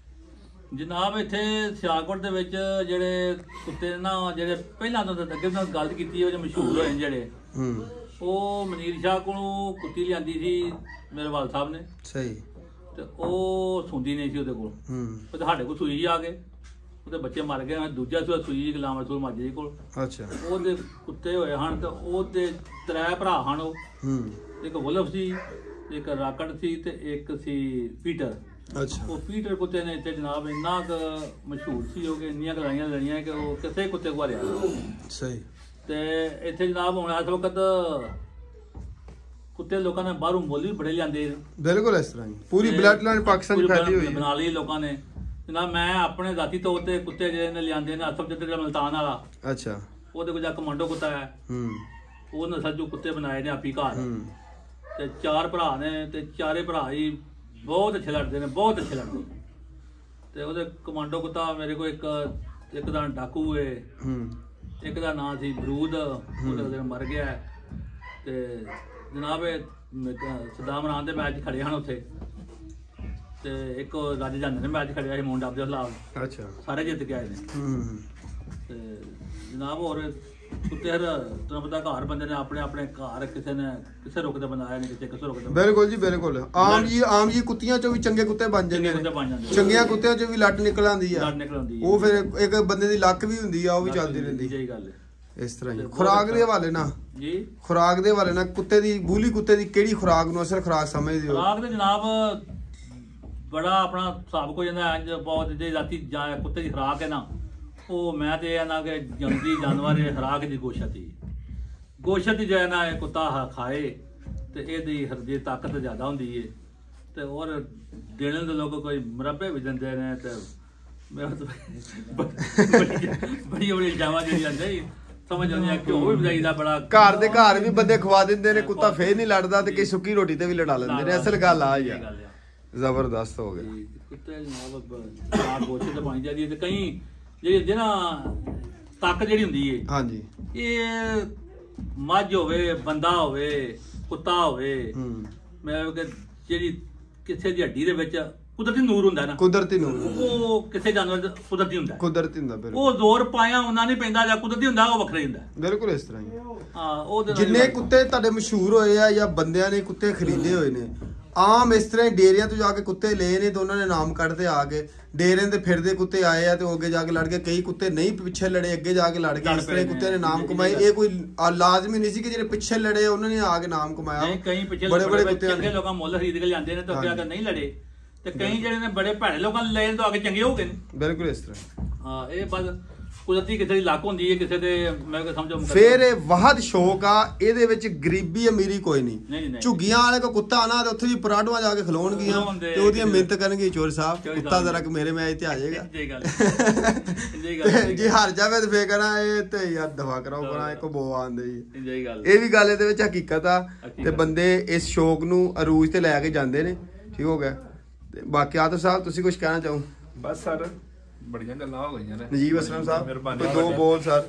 ਜਨਾਬ ਇੱਥੇ ਸਿਆਲਕੋਟ ਦੇ ਵਿੱਚ ਜਿਹੜੇ ਕੁੱਤੇ ਨਾ ਜਿਹੜੇ ਪਹਿਲਾਂ ਤੋਂ ਅੱਗੇ ਨਾਲ ਗੱਲ ਕੀਤੀ ਉਹ ਮਸ਼ਹੂਰ ਹੋਏ ਜਿਹੜੇ ਉਹ ਮਨੀਰ ਸ਼ਾਹ ਕੋਲੋਂ ਕੁੱਤੀ ਲਿਆਂਦੀ ਸੀ ਮੇਰੇ ਵਾਲ ਸਾਹਿਬ ਨੇ ਸਹੀ ਤੇ ਉਹ ਸੁਣਦੀ ਨਹੀਂ ਸੀ ਉਹਦੇ ਕੋਲ ਉਹ ਸਾਡੇ ਕੋਲ ਸੂਈ ਆ ਗਏ ਉਹਦੇ ਬੱਚੇ ਮਰ ਗਏ ਦੂਜਾ ਸੂਈ ਗੁਲਾਮ ਰਸੂਲ ਮਾਝੇ ਜੀ ਕੋਲ ਅੱਛਾ ਉਹਦੇ ਕੁੱਤੇ ਹੋਏ ਹਨ ਤੇ ਉਹਦੇ 3 ਭਰਾ ਹਨ ਉਹ ਇੱਕ ਵੁਲਫ ਸੀ ਇੱਕ ਰਾਕੜ ਸੀ ਤੇ ਇੱਕ ਸੀ ਪੀਟਰ ਅੱਛਾ ਉਹ ਪੀਟਰ ਕੁੱਤੇ ਨੇ ਇੱਥੇ ਜਨਾਬ ਇੰਨਾ ਕੁ ਮਸ਼ਹੂਰ ਸੀ ਹੋ ਕਿ ਇੰਨੀਆਂ ਲੜਾਈਆਂ ਲੜੀਆਂ ਕਿ ਉਹ ਕਿਸੇ ਕੁੱਤੇ ਕੋ ਹਾਰਿਆ ਸਹੀ ਤੇ ਇੱਥੇ ਜਨਾਬ ਹੁਣ ਇਸ ਵਕਤ ਕੁੱਤੇ ਲੋਕਾਂ ਨੇ ਬਾਹਰੋਂ ਮੁੱਲ ਵੀ ਬੜੇ ਲਿਆਂਦੇ ਬਿਲਕੁਲ ਇਸ ਤਰ੍ਹਾਂ ਹੀ ਪੂਰੀ ਬਲੱਡ ਲਾਈਨ ਪਾਕਿਸਤਾਨ ਚ ਫੈਲੀ ਹੋਈ ਹੈ ਬਣਾ ਲਈ ਲੋਕਾਂ ਨੇ ਜਨਾਬ ਮੈਂ ਆਪਣੇ ਜ਼ਾਤੀ ਤੌਰ ਤੇ ਕੁੱਤੇ ਜਿਹੜੇ ਨੇ ਲਿਆਂਦੇ ਨੇ ਅਸਫ ਜੱਦਰ ਮਲਤਾਨ ਵਾਲਾ ਅੱਛਾ ਉਹਦੇ ਕੋਲ ਜਾ ਕਮਾਂਡੋ ਕੁੱਤਾ ਹੈ ਉਹ ਨਸਲ ਜੋ ਕੁੱਤੇ ਬਣਾਏ ਨੇ ਆਪੀ ਘਰ ਤੇ 4 ਭਰਾ ਨੇ ਤੇ ਚਾਰੇ ਭਰਾ ਹੀ ਬਹੁਤ ਅੱਛੇ ਲੜਦੇ ਨੇ ਬਹੁਤ ਅੱਛੇ ਲੜਦੇ ਤੇ ਉਹਦੇ ਕਮਾਂਡੋ ਕੁੱਤਾ ਮੇਰੇ ਕੋਲ ਇੱਕ ਦਾ ਡਾਕੂ ਏ ਇੱਕ ਦਾ ਨਾਂ ਸੀ ਬਰੂਦ ਉਹਦੇ ਦਿਨ ਮਰ ਗਿਆ ਤੇ ਜਨਾਬ ਸਦਾਮ ਰਾਨ ਦੇ ਮੈਚ ਖੜੇ ਹਨ ਉੱਥੇ ਤੇ ਇੱਕ ਰਾਜੇ ਜਾਂਦੇ ਨੇ ਮੈਚ ਖੜਿਆ ਸੀ ਮੋਂਡ ਅਬਦੁਲ ਖਿਲਾਫ ਅੱਛਾ ਸਾਰੇ ਜਿੱਤ ਕੇ ਆਏ ਨੇ ਤੇ ਜਨਾਬ ਹੋਰ ਕੁੱਤੇ ਤੁਹਾਨੂੰ ਪਤਾ ਘਰ ਬੰਦੇ ਨੇ ਆਪਣੇ ਆਪਣੇ ਘਰ ਕਿਸੇ ਰੁੱਖ ਤੇ ਬਣਾਇਆ ਨੇ ਕਿਸੇ ਰੁੱਖ ਤੇ ਬਿਲਕੁਲ ਜੀ ਬਿਲਕੁਲ ਆਮ ਜੀ ਕੁੱਤੀਆਂ ਚੋਂ ਵੀ ਚੰਗੇ ਕੁੱਤੇ ਬਣ ਜਾਂਦੇ ਨੇ ਚੰਗੀਆਂ ਕੁੱਤਿਆਂ ਚੋਂ ਵੀ ਲੱਟ ਨਿਕਲ ਆਉਂਦੀ ਆ ਉਹ ਫਿਰ ਇੱਕ ਬੰਦੇ ਦੀ ਲੱਕ ਵੀ ਹੁੰਦੀ ਆ ਉਹ ਵੀ ਚੱਲਦੀ ਰਹਿੰਦੀ ਸਹੀ ਗੱਲ ਹੈ ਇਸ ਤਰ੍ਹਾਂ ਹੀ ਖੁਰਾਕ ਦੇ ਹਵਾਲੇ ਨਾਲ ਜੀ ਖੁਰਾਕ ਦੇ ਹਵਾਲੇ ਨਾਲ ਕੁੱਤੇ ਦੀ ਬੂਲੀ ਕੁੱਤੇ ਦੀ ਕਿਹੜੀ ਖੁਰਾਕ ਨੂੰ ਅਸਲ ਖੁਰਾਕ ਸਮਝਦੇ ਹੋ ਖੁਰਾਕ ਦੇ ਜਨਾਬ ਬੜਾ ਆਪਣਾ ਹਿਸਾਬ ਕੋਈ ਜਾਂਦਾ ਅੱਜ ਬਹੁਤ ਜੇ ਰਾਤੀ ਕੁੱਤੇ ਦੀ ਖੁਰਾਕ ਹੈ ਨਾ ਉਹ ਮੈਂ ਤੇ ਇਹ ਨਾ ਕਿ ਜੰਗਲੀ ਜਾਨਵਰ ਖੁਰਾਕ ਦੀ ਗੋਸ਼ਤ ਦੀ ਜੋ ਨਾ ਕੁੱਤਾ ਖਾਏ ਤੇ ਇਹਦੀ ਹਰਦੀ ਤਾਕਤ ਜ਼ਿਆਦਾ ਹੁੰਦੀ ਏ ਤੇ ਹੋਰ ਦੇਣ ਦੇ ਲੋਕ ਕੋਈ ਮੁਰੱਬੇ ਵੀ ਦਿੰਦੇ ਨੇ ਤੇ ਮੈਂ ਬੜੀ ਜਾਵਾਂ ਜਿਹੜੀ ਜਾਂਦੇ ਸਮਝ ਆਉਂਦੀ ਆ ਕਿ ਉਹ ਵੀ ਜਾਈਦਾ ਬੜਾ ਘਰ ਦੇ ਘਰ ਵੀ ਬੰਦੇ ਖਵਾ ਦਿੰਦੇ ਨੇ ਕੁੱਤਾ ਫੇਰ ਨਹੀਂ ਲੜਦਾ ਤੇ ਕਿ ਸੁੱਕੀ ਰੋਟੀ ਤੇ ਵੀ ਲੜਾ ਲੈਂਦੇ ਨੇ ਅਸਲ ਗੱਲ ਆ ਯਾਰ ਜ਼ਬਰਦਸਤ ਹੋ ਗਿਆ ਕੁੱਤੇ ਜਨਾਬ ਗੋਸ਼ਤ ਤੇ ਪਾਣੀ ਜਾਂਦੀ ਤੇ ਕਈ ਜਿਹੜੀ ਨਾ ਤਾਕਤ ਜਿਹੜੀ ਹੁੰਦੀ ਏ ਹਾਂਜੀ ਇਹ ਮੱਝ ਹੋਵੇ ਬੰਦਾ ਹੋਵੇ ਕੁੱਤਾ ਹੋਵੇ ਮੈਂ ਜਿਹੜੀ ਕਿਸੇ ਦੀ ਹੱਡੀ ਦੇ ਵਿੱਚ ਕੁਦਰਤੀ ਨੂਰ ਹੁੰਦਾ ਨਾ ਕੁਦਰਤੀ ਨੂਰ ਉਹ ਕਿਸੇ ਜਾਨਵਰ ਦਾ ਕੁਦਰਤੀ ਹੁੰਦਾ ਬਿਲਕੁਲ ਉਹ ਜ਼ੋਰ ਪਾਇਆ ਉਹਨਾਂ ਨਹੀਂ ਪੈਂਦਾ ਜਾਂ ਕੁਦਰਤੀ ਹੁੰਦਾ ਉਹ ਵੱਖਰਾ ਹੀ ਹੁੰਦਾ ਬਿਲਕੁਲ ਇਸ ਤਰ੍ਹਾਂ ਹੀ ਹਾਂ ਉਹ ਜਿੰਨੇ ਕੁੱਤੇ ਤੁਹਾਡੇ ਮਸ਼ਹੂਰ ਹੋਏ ਆ ਜਾਂ ਬੰਦਿਆਂ ਨੇ ਕੁੱਤੇ ਖਰੀਦੇ ਹੋਏ ਨੇ ਆਮ ਇਸ ਤਰ੍ਹਾਂ ਡੇਰਿਆਂ ਤੋਂ ਜਾ ਕੇ ਕੁੱਤੇ ਲਏ ਨੇ ਤੇ ਉਹਨਾਂ ਨੇ ਨਾਮ ਕੱਢਦੇ ਆ ਕੇ ਡੇਰਿਆਂ ਤੇ ਫਿਰਦੇ ਕੁੱਤੇ ਆਏ ਆ ਤੇ ਉਹ ਅੱਗੇ ਜਾ ਕੇ ਲੜ ਗਏ ਕਈ ਕੁੱਤੇ ਨਹੀਂ ਪਿੱਛੇ ਲੜੇ ਅੱਗੇ ਜਾ ਕੇ ਲੜ ਗਏ ਇਸ ਤਰ੍ਹਾਂ ਕੁੱਤੇ ਨੇ ਨਾਮ ਕਮਾਏ ਇਹ ਕੋਈ ਲਾਜ਼ਮੀ ਨਹੀਂ ਸੀ ਕਿ ਜਿਹੜੇ ਪਿੱਛੇ ਲੜੇ ਉਹਨਾਂ ਨੇ ਆ ਕੇ ਨਾਮ ਕਮਾਇਆ ਕਈ ਪਿੱਛੇ ਬੜੇ ਕੁੱਤੇ ਚੰਗੇ ਲੋਕਾਂ ਮੁੱਲ ਖਰੀਦ ਕੇ ਲਿਆਂਦੇ ਨੇ ਤੇ ਅੱਗੇ ਆ ਕੇ ਨਹੀਂ ਲੜੇ ਤੇ ਕਈ ਜਿਹੜੇ ਨੇ ਬੜੇ ਭੈੜੇ ਲੋਕਾਂ ਨੇ ਲੈਣ ਤੋਂ ਆ ਕੇ ਚੰਗੇ ਹੋ ਗਏ ਨੇ ਬਿਲਕੁਲ ਇਸ ਤਰ੍ਹਾਂ ਹਾਂ ਇਹ ਬਸ ਕੁਦਰਤੀ ਕਿਸੇ ਦੀ ਲੱਕ ਹੁੰਦੀ ਹੈ ਕਿਸੇ ਦੇ ਮੈਂ ਸਮਝੋ ਫੇਰ ਇਹ ਵਾਹਦ ਸ਼ੌਕ ਆ ਇਹਦੇ ਵਿੱਚ ਗਰੀਬੀ ਅਮੀਰੀ ਕੋਈ ਨਹੀਂ ਝੁੱਗੀਆਂ ਵਾਲੇ ਕੋ ਕੁੱਤਾ ਆਣਾ ਤੇ ਉੱਥੇ ਵੀ ਪਰਾਡੂਆਂ ਜਾ ਕੇ ਖਲੋਣਗੀਆਂ ਤੇ ਉਹਦੀਆਂ ਮਿਹਨਤ ਕਰਨਗੇ ਚੋਰ ਸਾਹਿਬ ਕੁੱਤਾ ਜ਼ਰਾ ਮੇਰੇ ਮੈਂ ਇੱਥੇ ਆ ਜਾਏਗਾ ਜੇ ਹਾਰ ਜਾਵੇ ਤੇ ਫੇਰ ਕਹਣਾ ਇਹ ਤੇ ਯਾਰ ਦਫਾ ਕਰਾਓ ਕਰਾਂ ਇੱਕ ਬੋ ਆਂਦੇ ਜੀ ਇਹ ਵੀ ਗੱਲ ਇਹਦੇ ਵਿੱਚ ਹਕੀਕਤ ਆ ਤੇ ਬੰਦੇ ਇਸ ਸ਼ੌਕ ਨੂੰ ਅਰੂਜ ਤੇ ਲੈ ਕੇ ਜਾਂਦੇ ਨੇ ਠੀਕ ਹੋ ਗਿਆ ਤੇ ਬਾਕੀ ਆਤਰ ਸਾਹਿਬ ਤੁਸੀਂ ਕੁਝ ਕਹਿਣਾ ਚਾਹੋ ਬਸ ਸਰ ਬੜੀਆਂ ਗੱਲਾਂ ਹੋ ਗਈਆਂ ਨੇ। ਨਜੀਬ ਅਸਲਮ ਸਾਹਿਬ ਮਿਹਰਬਾਨੀ, ਕੋਈ 2 ਬੋਲ ਸਰ।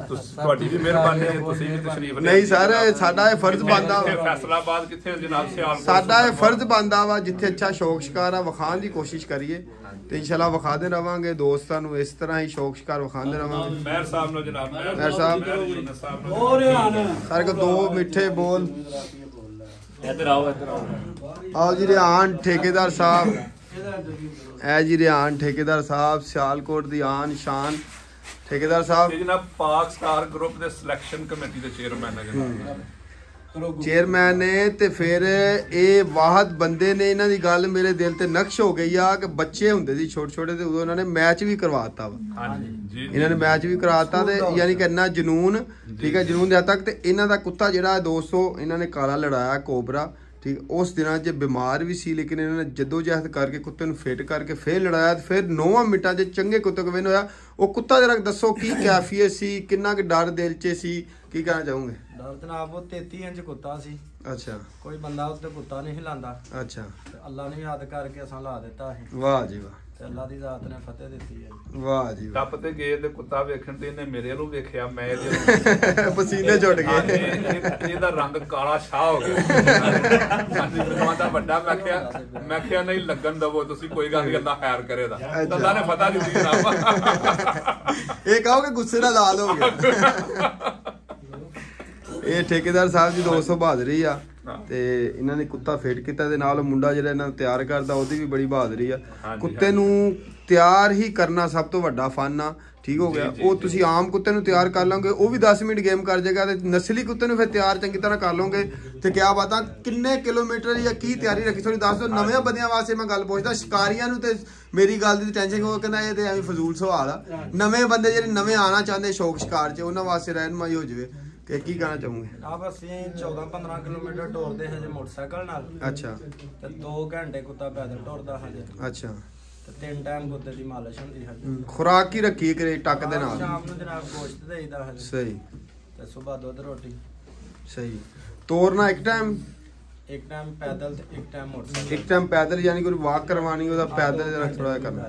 ਤੁਹਾਡੀ ਵੀ ਮਿਹਰਬਾਨੀ ਹੈ, ਤੁਸੀਂ ਵੀ ਤਸ਼ਰੀਫ ਨਹੀਂ ਸਰ, ਸਾਡਾ ਇਹ ਫਰਜ਼ ਬਣਦਾ ਵਾ, ਫੈਸਲਾਬਾਦ ਕਿੱਥੇ ਜਨਾਬ ਸਿਆਲਕੋਟ, ਸਾਡਾ ਇਹ ਫਰਜ਼ ਬਣਦਾ ਵਾ ਜਿੱਥੇ ਅੱਛਾ ਸ਼ੌਕ ਸ਼ਿਕਾਰ ਆ ਵਿਖਾਉਣ ਦੀ ਕੋਸ਼ਿਸ਼ ਕਰੀਏ ਤੇ ਇਨਸ਼ਾਅੱਲਾ ਵਿਖਾਦੇ ਰਵਾਂਗੇ ਦੋਸਤਾਂ ਨੂੰ, ਇਸ ਤਰ੍ਹਾਂ ਹੀ ਸ਼ੌਕ ਸ਼ਿਕਾਰ ਵਿਖਾਉਂਦੇ ਰਵਾਂਗੇ। ਮਹਿਰ ਸਾਹਿਬ ਨੂੰ ਜਨਾਬ, ਮਹਿਰ ਸਾਹਿਬ ਸਾਰੇ ਕੋ 2 ਮਿੱਠੇ ਬੋਲ। ਇੱਧਰ ਆਓ, ਇੱਧਰ ਆਓ। ਆਓ ਜੀ ਰਿਹਾਨ ਠੇਕੇਦਾਰ ਸਾਹਿਬ, ਇਹ ਜੀ ਰਿਹਾਨ ਠੇਕੇਦਾਰ ਸਾਹਿਬ, ਸਿਆਲਕੋਟ ਦੀ ਆਨ ਸ਼ਾਨ ਠੇਕੇਦਾਰ ਸਾਹਿਬ। ਇਹ ਜਨਾਬ ਪਾਕ ਸਟਾਰ ਗਰੁੱਪ ਦੇ ਸਿਲੈਕਸ਼ਨ ਕਮੇਟੀ ਦੇ ਚੇਅਰਮੈਨ ਨੇ ਜਨਾਬ, ਚੇਅਰਮੈਨ ਨੇ। ਤੇ ਫਿਰ ਇਹ ਵਾਹਦ ਬੰਦੇ ਨੇ, ਇਹਨਾਂ ਦੀ ਗੱਲ ਮੇਰੇ ਦਿਲ ਤੇ ਨਕਸ਼ ਹੋ ਗਈ ਆ ਕਿ ਬੱਚੇ ਹੁੰਦੇ ਸੀ ਛੋਟੇ ਛੋਟੇ ਤੇ ਉਦੋਂ ਇਹਨਾਂ ਨੇ ਮੈਚ ਵੀ ਕਰਵਾਤਾ ਵਾ। ਹਾਂਜੀ ਜੀ, ਇਹਨਾਂ ਨੇ ਮੈਚ ਵੀ ਕਰਾਤਾ ਤੇ ਯਾਨੀ ਕਿ ਇੰਨਾ ਜਨੂਨ, ਠੀਕ ਹੈ, ਜਨੂਨ ਦੇ ਹੱਦ ਤੱਕ। ਤੇ ਇਹਨਾਂ ਦਾ ਕੁੱਤਾ ਜਿਹੜਾ ਦੋਸਤੋ ਇਹਨਾਂ ਨੇ ਕਾਲਾ ਲੜਾਇਆ ਕੋਬਰਾ, ਠੀਕ, ਉਸ ਦਿਨਾਂ 'ਚ ਬਿਮਾਰ ਵੀ ਸੀ ਲੇਕਿਨ ਇਹਨਾਂ ਨੇ ਜਦੋਜਹਿਦ ਕਰਕੇ ਕੁੱਤੇ ਨੂੰ ਫਿੱਟ ਕਰਕੇ ਫਿਰ ਲੜਾਇਆ ਤੇ ਫਿਰ 9 ਮਿੰਟਾਂ 'ਚ ਚੰਗੇ ਕੁੱਤੇ ਕੋ ਵਿਨ ਹੋਇਆ। ਉਹ ਕੁੱਤਾ ਜਰਾ ਦੱਸੋ ਕੀ ਕੈਫੀਅਤ ਸੀ, ਕਿੰਨਾ ਕੁ ਡਰ ਦਿਲ 'ਚ ਸੀ, ਕੀ ਕਹਿਣਾ ਚਾਹੋਗੇ? ਡਰ ਜਨਾਬ ਉਹ 33 ਇੰਚ ਕੁੱਤਾ ਸੀ। ਅੱਛਾ, ਕੋਈ ਬੰਦਾ ਉੱਤੇ ਕੁੱਤਾ ਨਹੀਂ ਹਿਲਾਉਂਦਾ। ਅੱਛਾ, ਤੇ ਅੱਲਾ ਨੇ ਯਾਦ ਕਰਕੇ ਅਸਾਂ ਲਾ ਦਿੱਤਾ ਸੀ। ਵਾਹ ਜੀ ਵਾਹ, ਤੇ ਅੱਲਾ ਦੀ ਜ਼ਾਤ ਨੇ ਫਤਿਹ ਦਿੱਤੀ ਹੈ। ਵਾਹ ਜੀ ਵਾਹ। ਟੱਪ ਤੇ ਗਏ ਤੇ ਕੁੱਤਾ ਵੇਖਣ ਤੇ ਇਹਨੇ ਮੇਰੇ ਨੂੰ ਵੇਖਿਆ, ਮੈਂ ਇਹਦੇ ਪਸੀਨੇ ਛੁੱਟ ਗਏ। ਇਹਦਾ ਰੰਗ ਕਾਲਾ ਸ਼ਾਹ ਹੋ ਗਿਆ। ਸਾਡੀ ਫਿਲਮਾਂ ਦਾ ਵੱਡਾ, ਮੈਂ ਕਿਹਾ ਨਹੀਂ ਲੱਗਣ ਦਵੋ ਤੁਸੀਂ, ਕੋਈ ਗੱਲ ਨਹੀਂ, ਅੱਲਾ ਖੈਰ ਕਰੇਗਾ। ਅੱਲਾ ਨੇ ਫਤਿਹ ਦਿੱਤੀ ਜਨਾਬ। ਇਹ ਕਹੋ ਕਿ ਗੁੱਸੇ ਨਾਲ ਲਾਲ ਹੋ ਗਿਆ। ਇਹ ਠੇਕੇਦਾਰ ਸਾਹਿਬ ਜੀ 200 ਬਹਾਦਰੀ ਆ ਤੇ ਇਹਨਾਂ ਨੇ ਕੁੱਤਾ ਫਿੱਟ ਕੀਤਾ ਤੇ ਨਾਲ ਮੁੰਡਾ ਜਿਹੜਾ ਇਹਨਾਂ ਨੂੰ ਤਿਆਰ ਕਰਦਾ ਉਹਦੀ ਵੀ ਬੜੀ ਬਹਾਦਰੀ ਆ। ਕੁੱਤੇ ਨੂੰ ਤਿਆਰ ਹੀ ਕਰਨਾ ਸਭ ਤੋਂ ਵੱਡਾ ਫਨ ਆ, ਠੀਕ ਹੋ ਗਿਆ। ਉਹ ਤੁਸੀਂ ਆਮ ਕੁੱਤੇ ਨੂੰ ਤਿਆਰ ਕਰ ਲਓਗੇ ਉਹ ਵੀ 10 ਮਿੰਟ ਗੇਮ ਕਰ ਜਾਏਗਾ ਤੇ ਨਸਲੀ ਕੁੱਤੇ ਨੂੰ ਫਿਰ ਤਿਆਰ ਚੰਗੀ ਤਰ੍ਹਾਂ ਕਰ ਲਓਗੇ ਤੇ ਕਿਆ ਬਾਤਾਂ। ਕਿੰਨੇ ਕਿਲੋਮੀਟਰ ਜਾਂ ਕੀ ਤਿਆਰੀ ਰੱਖੀ ਥੋੜੀ ਦੱਸ ਦਿਓ। ਨਵੇਂ ਬੰਦਿਆਂ ਵਾਸਤੇ ਮੈਂ ਗੱਲ ਪੁੱਛਦਾ, ਸ਼ਿਕਾਰੀਆਂ ਨੂੰ ਤੇ ਮੇਰੀ ਗੱਲ ਦੀ ਟੈਨਸ਼ਨ ਕਿਉਂ, ਕਹਿੰਦਾ ਇਹ ਤੇ ਐਵੇਂ ਫਜ਼ੂਲ ਸਵਾਲ ਆ। ਨਵੇਂ ਬੰਦੇ ਜਿਹੜੇ ਨਵੇਂ ਆਣਾ ਚਾਹੁੰਦੇ ਸ਼ੌਕ ਸ਼ਿਕਾਰ 'ਚ, ਉਹਨਾਂ ਵਾਸਤੇ ਰਹਿਨਮਾਈ ਹੋ ਜਾਵੇ ਕਿ ਕੀ ਕਹਿਣਾ ਚਾਹੋਗੇ? ਜਨਾਬ ਅਸੀਂ 14-15 ਕਿਲੋਮੀਟਰ ਟੁਰਦੇ ਹਜੇ ਮੋਟਰਸਾਈਕਲ ਨਾਲ। ਅੱਛਾ, ਤੇ 2 ਘੰਟੇ ਕੁੱਤਾ ਪੈਦਲ ਟੁਰਦਾ ਹਜੇ। ਅੱਛਾ, ਤੇ 3 ਟਾਈਮ ਕੁੱਤੇ ਦੀ ਮਾਲਿਸ਼ ਹੁੰਦੀ ਹਜੇ। ਖੁਰਾਕ ਕੀ ਰੱਖੀ ਕਰੇ ਟੱਕ ਦੇ ਨਾਲ? ਸ਼ਾਮ ਨੂੰ ਜਨਾਬ ਗੋਸ਼ਤ ਦੇਈਦਾ ਹਜੇ। ਸਹੀ। ਤੇ ਸਵੇਰ ਦੁੱਧ ਰੋਟੀ। ਸਹੀ। ਤੋਰਨਾ ਇੱਕ ਟਾਈਮ ਪੈਦਲ ਤੇ ਇੱਕ ਟਾਈਮ ਮੋਟਰਸਾਈਕਲ। ਇੱਕ ਟਾਈਮ ਪੈਦਲ ਯਾਨੀ ਕੋਈ ਵਾਕ ਕਰਵਾਣੀ ਉਹਦਾ ਪੈਦਲ ਜਰਾ ਥੋੜਾ ਕਰਨਾ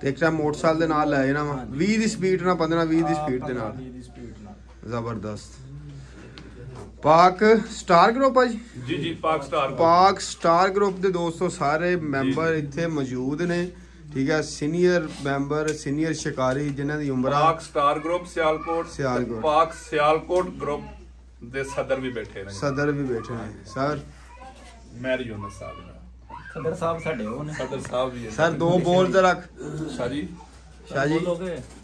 ਤੇ ਇੱਕ ਟਾਈਮ ਮੋਟਰਸਾਈਕਲ ਦੇ ਨਾਲ ਲੈ ਜਾਣਾ ਵਾ 20 ਦੀ ਸਪੀਡ ਨਾਲ, 15-20 ਦੀ ਸਪੀਡ ਦੇ ਨਾਲ। ਜ਼ਬਰਦਸਤ। ਪਾਕ ਸਟਾਰ ਗਰੁੱਪ ਆ ਜੀ? ਜੀ ਜੀ, ਪਾਕ ਸਟਾਰ ਗਰੁੱਪ ਦੇ ਦੋਸਤੋ ਸਾਰੇ ਮੈਂਬਰ ਇੱਥੇ ਮੌਜੂਦ ਨੇ, ਠੀਕ ਹੈ। ਸੀਨੀਅਰ ਮੈਂਬਰ, ਸੀਨੀਅਰ ਸ਼ਿਕਾਰੀ ਜਿਨ੍ਹਾਂ ਦੀ ਉਮਰ ਪਾਕ ਸਟਾਰ ਗਰੁੱਪ ਸਿਆਲਕੋਟ, ਪਾਕ ਸਿਆਲਕੋਟ ਗਰੁੱਪ ਦੇ ਸਦਰ ਵੀ ਬੈਠੇ ਨੇ। ਸਦਰ ਵੀ ਬੈਠੇ ਨੇ ਸਰ। ਮਹਿਰ ਯੂਨਸ ਸਾਹਿਬ, ਸਦਰ ਸਾਹਿਬ ਸਾਡੇ ਉਹ ਨੇ। ਸਦਰ ਸਾਹਿਬ ਵੀ ਸਰ 2 ਬੋਲ ਤੇ ਰੱਖ। ਸ਼ਾਹ ਜੀ, ਸ਼ਾਹ ਜੀ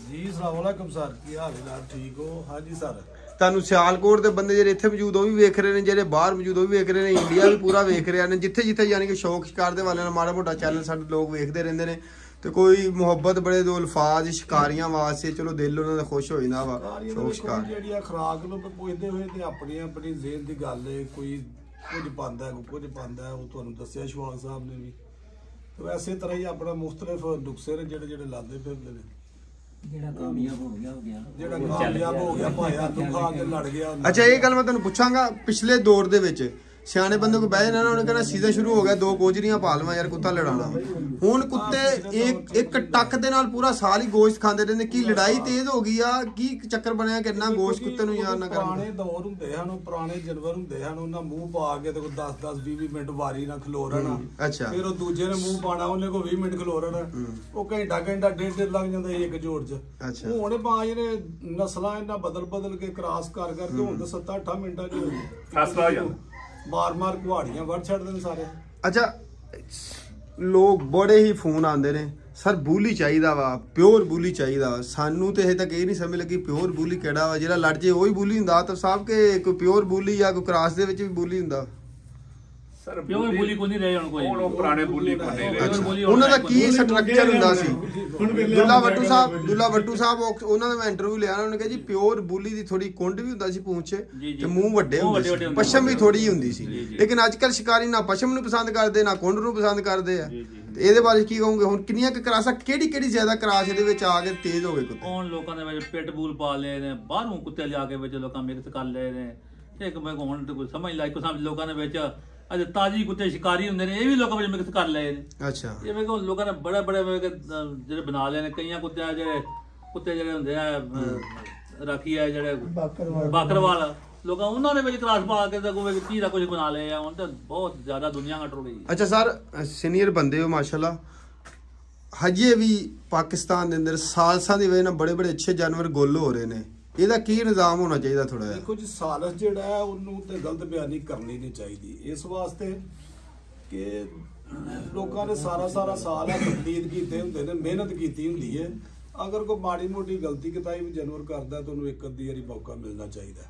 ਜੀ ਅਸਲਾਮ ਵਾਲੇਕੁਮ ਸਰ, ਕੀ ਹਾਲ ਹੈ? ਠੀਕ ਹੋ? ਹਾਂਜੀ ਸਰ। ਤੁਹਾਨੂੰ ਸਿਆਲਕੋਟ ਦੇ ਬੰਦੇ ਜਿਹੜੇ ਇੱਥੇ ਮੌਜੂਦ ਉਹ ਵੀ ਵੇਖ ਰਹੇ ਨੇ, ਜਿਹੜੇ ਬਾਹਰ ਮੌਜੂਦ ਉਹ ਵੀ ਵੇਖ ਰਹੇ ਨੇ, ਇੰਡੀਆ ਵੀ ਪੂਰਾ ਵੇਖ ਰਿਹਾ ਨੇ, ਜਿੱਥੇ ਜਿੱਥੇ ਯਾਨੀ ਕਿ ਸ਼ੌਕ ਸ਼ਿਕਾਰ ਦੇ ਵਾਲਿਆਂ ਨਾਲ ਮਾੜਾ ਮੋਟਾ ਚੈਨਲ ਸਾਡੇ ਲੋਕ ਵੇਖਦੇ ਰਹਿੰਦੇ ਨੇ ਤੇ ਕੋਈ ਮੁਹੱਬਤ ਬੜੇ ਦੋ ਅਲਫਾਜ਼ ਸ਼ਿਕਾਰੀਆਂ ਵਾਸਤੇ, ਚਲੋ ਦਿਲ ਉਹਨਾਂ ਦਾ ਖੁਸ਼ ਹੋ ਜਾਂਦਾ ਵਾ। ਸ਼ੌਕ ਸ਼ਿਕਾਰ ਜਿਹੜੀ ਆ ਖੁਰਾਕ ਨੂੰ ਪੁੱਛਦੇ ਹੋਏ ਤੇ ਆਪਣੀ ਜ਼ੇਨ ਦੀ ਗੱਲ ਹੈ, ਕੋਈ ਕੁਝ ਪਾਉਂਦਾ ਕੋਈ ਕੁਝ ਪਾਉਂਦਾ, ਉਹ ਤੁਹਾਨੂੰ ਦੱਸਿਆ ਸ਼ਵਾਨ ਸਾਹਿਬ ਨੇ ਵੀ। ਤੇ ਵੈਸੇ ਤਰ੍ਹਾਂ ਹੀ ਆਪਣਾ ਮੁਖਤਲਿਫ ਨੁਕਸੇ ਨੇ ਜਿਹੜੇ ਲਾਦੇ ਫਿਰਦੇ ਨੇ। ਜਿਹੜਾ ਕਾਮਯਾਬ ਹੋ ਗਿਆ ਭਾਇਆ ਤੂੰ ਖਾ ਕੇ ਲੜ ਗਿਆ। ਅੱਛਾ, ਇਹ ਗੱਲ ਮੈਂ ਤੁਹਾਨੂੰ ਪੁੱਛਾਂਗਾ, ਪਿਛਲੇ ਦੌਰ ਦੇ ਵਿੱਚ ਸਿਆਣੇ ਬੰਦੇ ਕੋ ਬਹਿ ਜਾਣਾ, ਉਹਨੇ ਕਹਿਣਾ ਸੀਜ਼ਨ ਸ਼ੁਰੂ ਹੋ ਗਿਆ, 2 ਗੋਜਰੀਆਂ ਪਾ ਲਵਾਂ ਯਾਰ ਕੁੱਤਾ ਲੜਾਉਣਾ। ਹੁਣ ਕੁੱਤੇ ਇੱਕ ਟੱਕ ਦੇ ਨਾਲ ਪੂਰਾ ਸਾਲ ਹੀ ਗੋਸ਼ਤ ਖਾਂਦੇ ਰਹਿੰਦੇ। ਕੀ ਲੜਾਈ ਤੇਜ਼ ਹੋ ਗਈ ਆ? ਕੀ ਚੱਕਰ ਬਣਿਆ ਕਿ ਇੰਨਾ ਗੋਸ਼ਤ ਕੁੱਤੇ ਨੂੰ ਯਾਰ ਨਾ ਕਰਨ? ਪੁਰਾਣੇ ਦੌਰ ਹੁੰਦੇ ਹਨ, ਪੁਰਾਣੇ ਜਾਨਵਰ ਹੁੰਦੇ ਹਨ, ਉਹਨਾਂ ਮੂੰਹ ਪਾ ਕੇ ਤੇ 10-20 ਮਿੰਟ ਵਾਰੀ ਨਾਲ ਖਲੋ ਰਹਿਣਾ। ਅੱਛਾ, ਫਿਰ ਉਹ ਦੂਜੇ ਨੇ ਮੂੰਹ ਪਾਣਾ, ਉਹਨੇ ਕੋ 20 ਮਿੰਟ ਖਲੋ ਰਹਿਣਾ। ਉਹ ਘੰਟਾ ਡੇਢ ਲੱਗ ਜਾਂਦਾ ਇੱਕ ਜੋੜ 'ਚ। ਅੱਛਾ, ਹੁਣ ਬਾਜ ਨੇ ਨਸਲਾਂ ਇਹਨਾਂ ਬਦਲ ਕੇ ਕ੍ਰਾਸ ਕਰਕੇ ਹੁਣ ਤਾਂ 7-8 ਮਿੰਟਾਂ 'ਚ ਫੈਸਲਾ ਹੋ ਜਾਂਦਾ। ਮਾਰ ਕੁਹਾੜੀਆਂ ਵੱਢ ਛੱਡਦੇ ਨੇ ਸਾਰੇ। ਅੱਛਾ, ਲੋਕ ਬੜੇ ਹੀ ਫੋਨ ਆਉਂਦੇ ਨੇ, ਸਰ ਬੂਲੀ ਚਾਹੀਦਾ ਵਾ, ਪਿਓਰ ਬੂਲੀ ਚਾਹੀਦਾ ਵਾ। ਸਾਨੂੰ ਤੇ ਹਜੇ ਤੱਕ ਇਹ ਨਹੀਂ ਸਮਝ ਲੱਗੀ ਪਿਓਰ ਬੂਲੀ ਕਿਹੜਾ ਵਾ। ਜਿਹੜਾ ਲੜ ਜੇ ਉਹੀ ਬੂਲੀ ਹੁੰਦਾ ਤਾਂ ਸਾਹਿਬ ਕਿ ਕੋਈ ਪਿਓਰ ਬੂਲੀ ਜਾਂ ਕੋਈ ਕ੍ਰਾਸ ਦੇ ਵਿੱਚ ਵੀ ਬੂਲੀ ਹੁੰਦਾ? ਸਰ ਪਿਓਰ ਬੂਲੀ ਕੋਈ ਨਹੀਂ ਰਹੇ ਹੁਣ ਕੋਈ। ਉਹ ਪੁਰਾਣੇ ਬੂਲੀ ਕੋਈ ਨਹੀਂ ਰਹੇ। ਉਹਨਾਂ ਦਾ ਕੀ ਸਟਰਕਚਰ ਹੁੰਦਾ ਸੀ? ਦੁੱਲਾ ਵੱਟੂ ਸਾਹਿਬ ਉਹਨਾਂ ਦਾ ਮੈਂ ਇੰਟਰਵਿਊ ਲਿਆ, ਉਹਨਾਂ ਨੇ ਕਿਹਾ ਜੀ ਪਿਓਰ ਬੂਲੀ ਦੀ ਥੋੜੀ ਕੁੰਡ ਵੀ ਹੁੰਦਾ ਸੀ ਪੂੰਛ ਤੇ ਮੂੰਹ ਵੱਡੇ ਹੁੰਦੇ ਸੀ, ਪਸ਼ਮ ਵੀ ਥੋੜੀ ਹੁੰਦੀ ਸੀ। ਲੇਕਿਨ ਅੱਜ ਕੱਲ ਸ਼ਿਕਾਰੀ ਨਾ ਪਸ਼ਮ ਨੂੰ ਪਸੰਦ ਕਰਦੇ ਨਾ ਕੁੰਡ ਨੂੰ ਪਸੰਦ ਕਰਦੇ ਆ। ਤੇ ਇਹਦੇ ਬਾਰੇ ਕੀ ਕਹੋਗੇ? ਹੁਣ ਕਿੰਨੀਆਂ ਕਿ ਕਰਾਸਾਂ, ਕਿਹੜੀ ਜ਼ਿਆਦਾ ਕਰਾਸ ਇਹਦੇ ਵਿੱਚ ਆ ਕੇ ਤੇਜ਼ ਹੋ ਗਏ ਕੁੱਤੇ? ਹੁਣ ਲੋਕਾਂ ਦੇ ਵਿੱਚ ਪਿਟ ਬੂਲ ਪਾ ਲਏ ਨੇ, ਬਾਹਰੋਂ ਕੁੱਤੇ ਲਿਆ ਕੇ ਵਿੱਚ ਲੋਕਾਂ ਮਿਕਸ ਕਰ ਲਏ ਨੇ। ਇੱਕ ਮੈਂ ਹੁਣ ਕੋਈ ਸਮਝ ਲਾਈ, ਕੋਈ ਲੋਕਾਂ ਦੇ ਵਿੱਚ ਅੱਜ ਤਾਜੀ ਕੁੱਤੇ ਸ਼ਿਕਾਰੀ ਹੁੰਦੇ ਨੇ, ਇਹ ਵੀ ਲੋਕਾਂ ਵਿੱਚ ਮਿਕਸ ਕਰ ਲਏ ਨੇ। ਅੱਛਾ, ਜਿਵੇਂ ਕਿ ਲੋਕਾਂ ਨੇ ਬੜੇ ਜਿਹੜੇ ਬਣਾ ਲਏ ਨੇ, ਕਈਆਂ ਕੁੱਤਿਆਂ ਜਿਹੜੇ ਕੁੱਤੇ ਜਿਹੜੇ ਹੁੰਦੇ ਆ ਰਾਖੀ ਆ ਜਿਹੜੇ ਬਾਕਰਵਾਲ ਲੋਕਾਂ ਉਹਨਾਂ ਦੇ ਵਿੱਚ ਕਲਾਸ ਪਾ ਕੇ ਤਾਂ ਕੋਈ ਕੀ ਦਾ ਕੁਝ ਬਣਾ ਲਏ ਆ। ਹੁਣ ਤਾਂ ਬਹੁਤ ਜ਼ਿਆਦਾ ਦੁਨੀਆ ਘਟ ਗਈ। ਅੱਛਾ ਸਰ, ਸੀਨੀਅਰ ਬੰਦੇ ਹੋ ਮਾਸ਼ਾਅੱਲਾ, ਹਜੇ ਵੀ ਪਾਕਿਸਤਾਨ ਦੇ ਅੰਦਰ ਸਾਲਸਾਂ ਦੀ ਵਜ੍ਹਾ ਨਾਲ ਬੜੇ ਬੜੇ ਅੱਛੇ ਜਾਨਵਰ ਗੁੱਲ ਹੋ ਰਹੇ ਨੇ, ਇਹਦਾ ਕੀ ਨਿਜ਼ਾਮ ਹੋਣਾ ਚਾਹੀਦਾ ਥੋੜਾ ਜਿਹਾ? ਦੇਖੋ ਜੀ, ਸਾਲਸ ਜਿਹੜਾ ਹੈ ਉਹਨੂੰ ਤੇ ਗਲਤ ਬਿਆਨੀ ਕਰਨੀ ਨਹੀਂ ਚਾਹੀਦੀ, ਇਸ ਵਾਸਤੇ ਕਿ ਲੋਕਾਂ ਨੇ ਸਾਰਾ ਸਾਲ ਤਕਲੀਦ ਕੀਤੇ ਹੁੰਦੇ ਨੇ, ਮਿਹਨਤ ਕੀਤੀ ਹੁੰਦੀ ਹੈ। ਅਗਰ ਕੋਈ ਮਾੜੀ ਮੋਟੀ ਗਲਤੀ ਕਿਤਾਈ ਵੀ ਜਾਨਵਰ ਕਰਦਾ ਤਾਂ ਉਹਨੂੰ ਇੱਕ ਅੱਧੀ ਵਾਰੀ ਮੌਕਾ ਮਿਲਣਾ ਚਾਹੀਦਾ।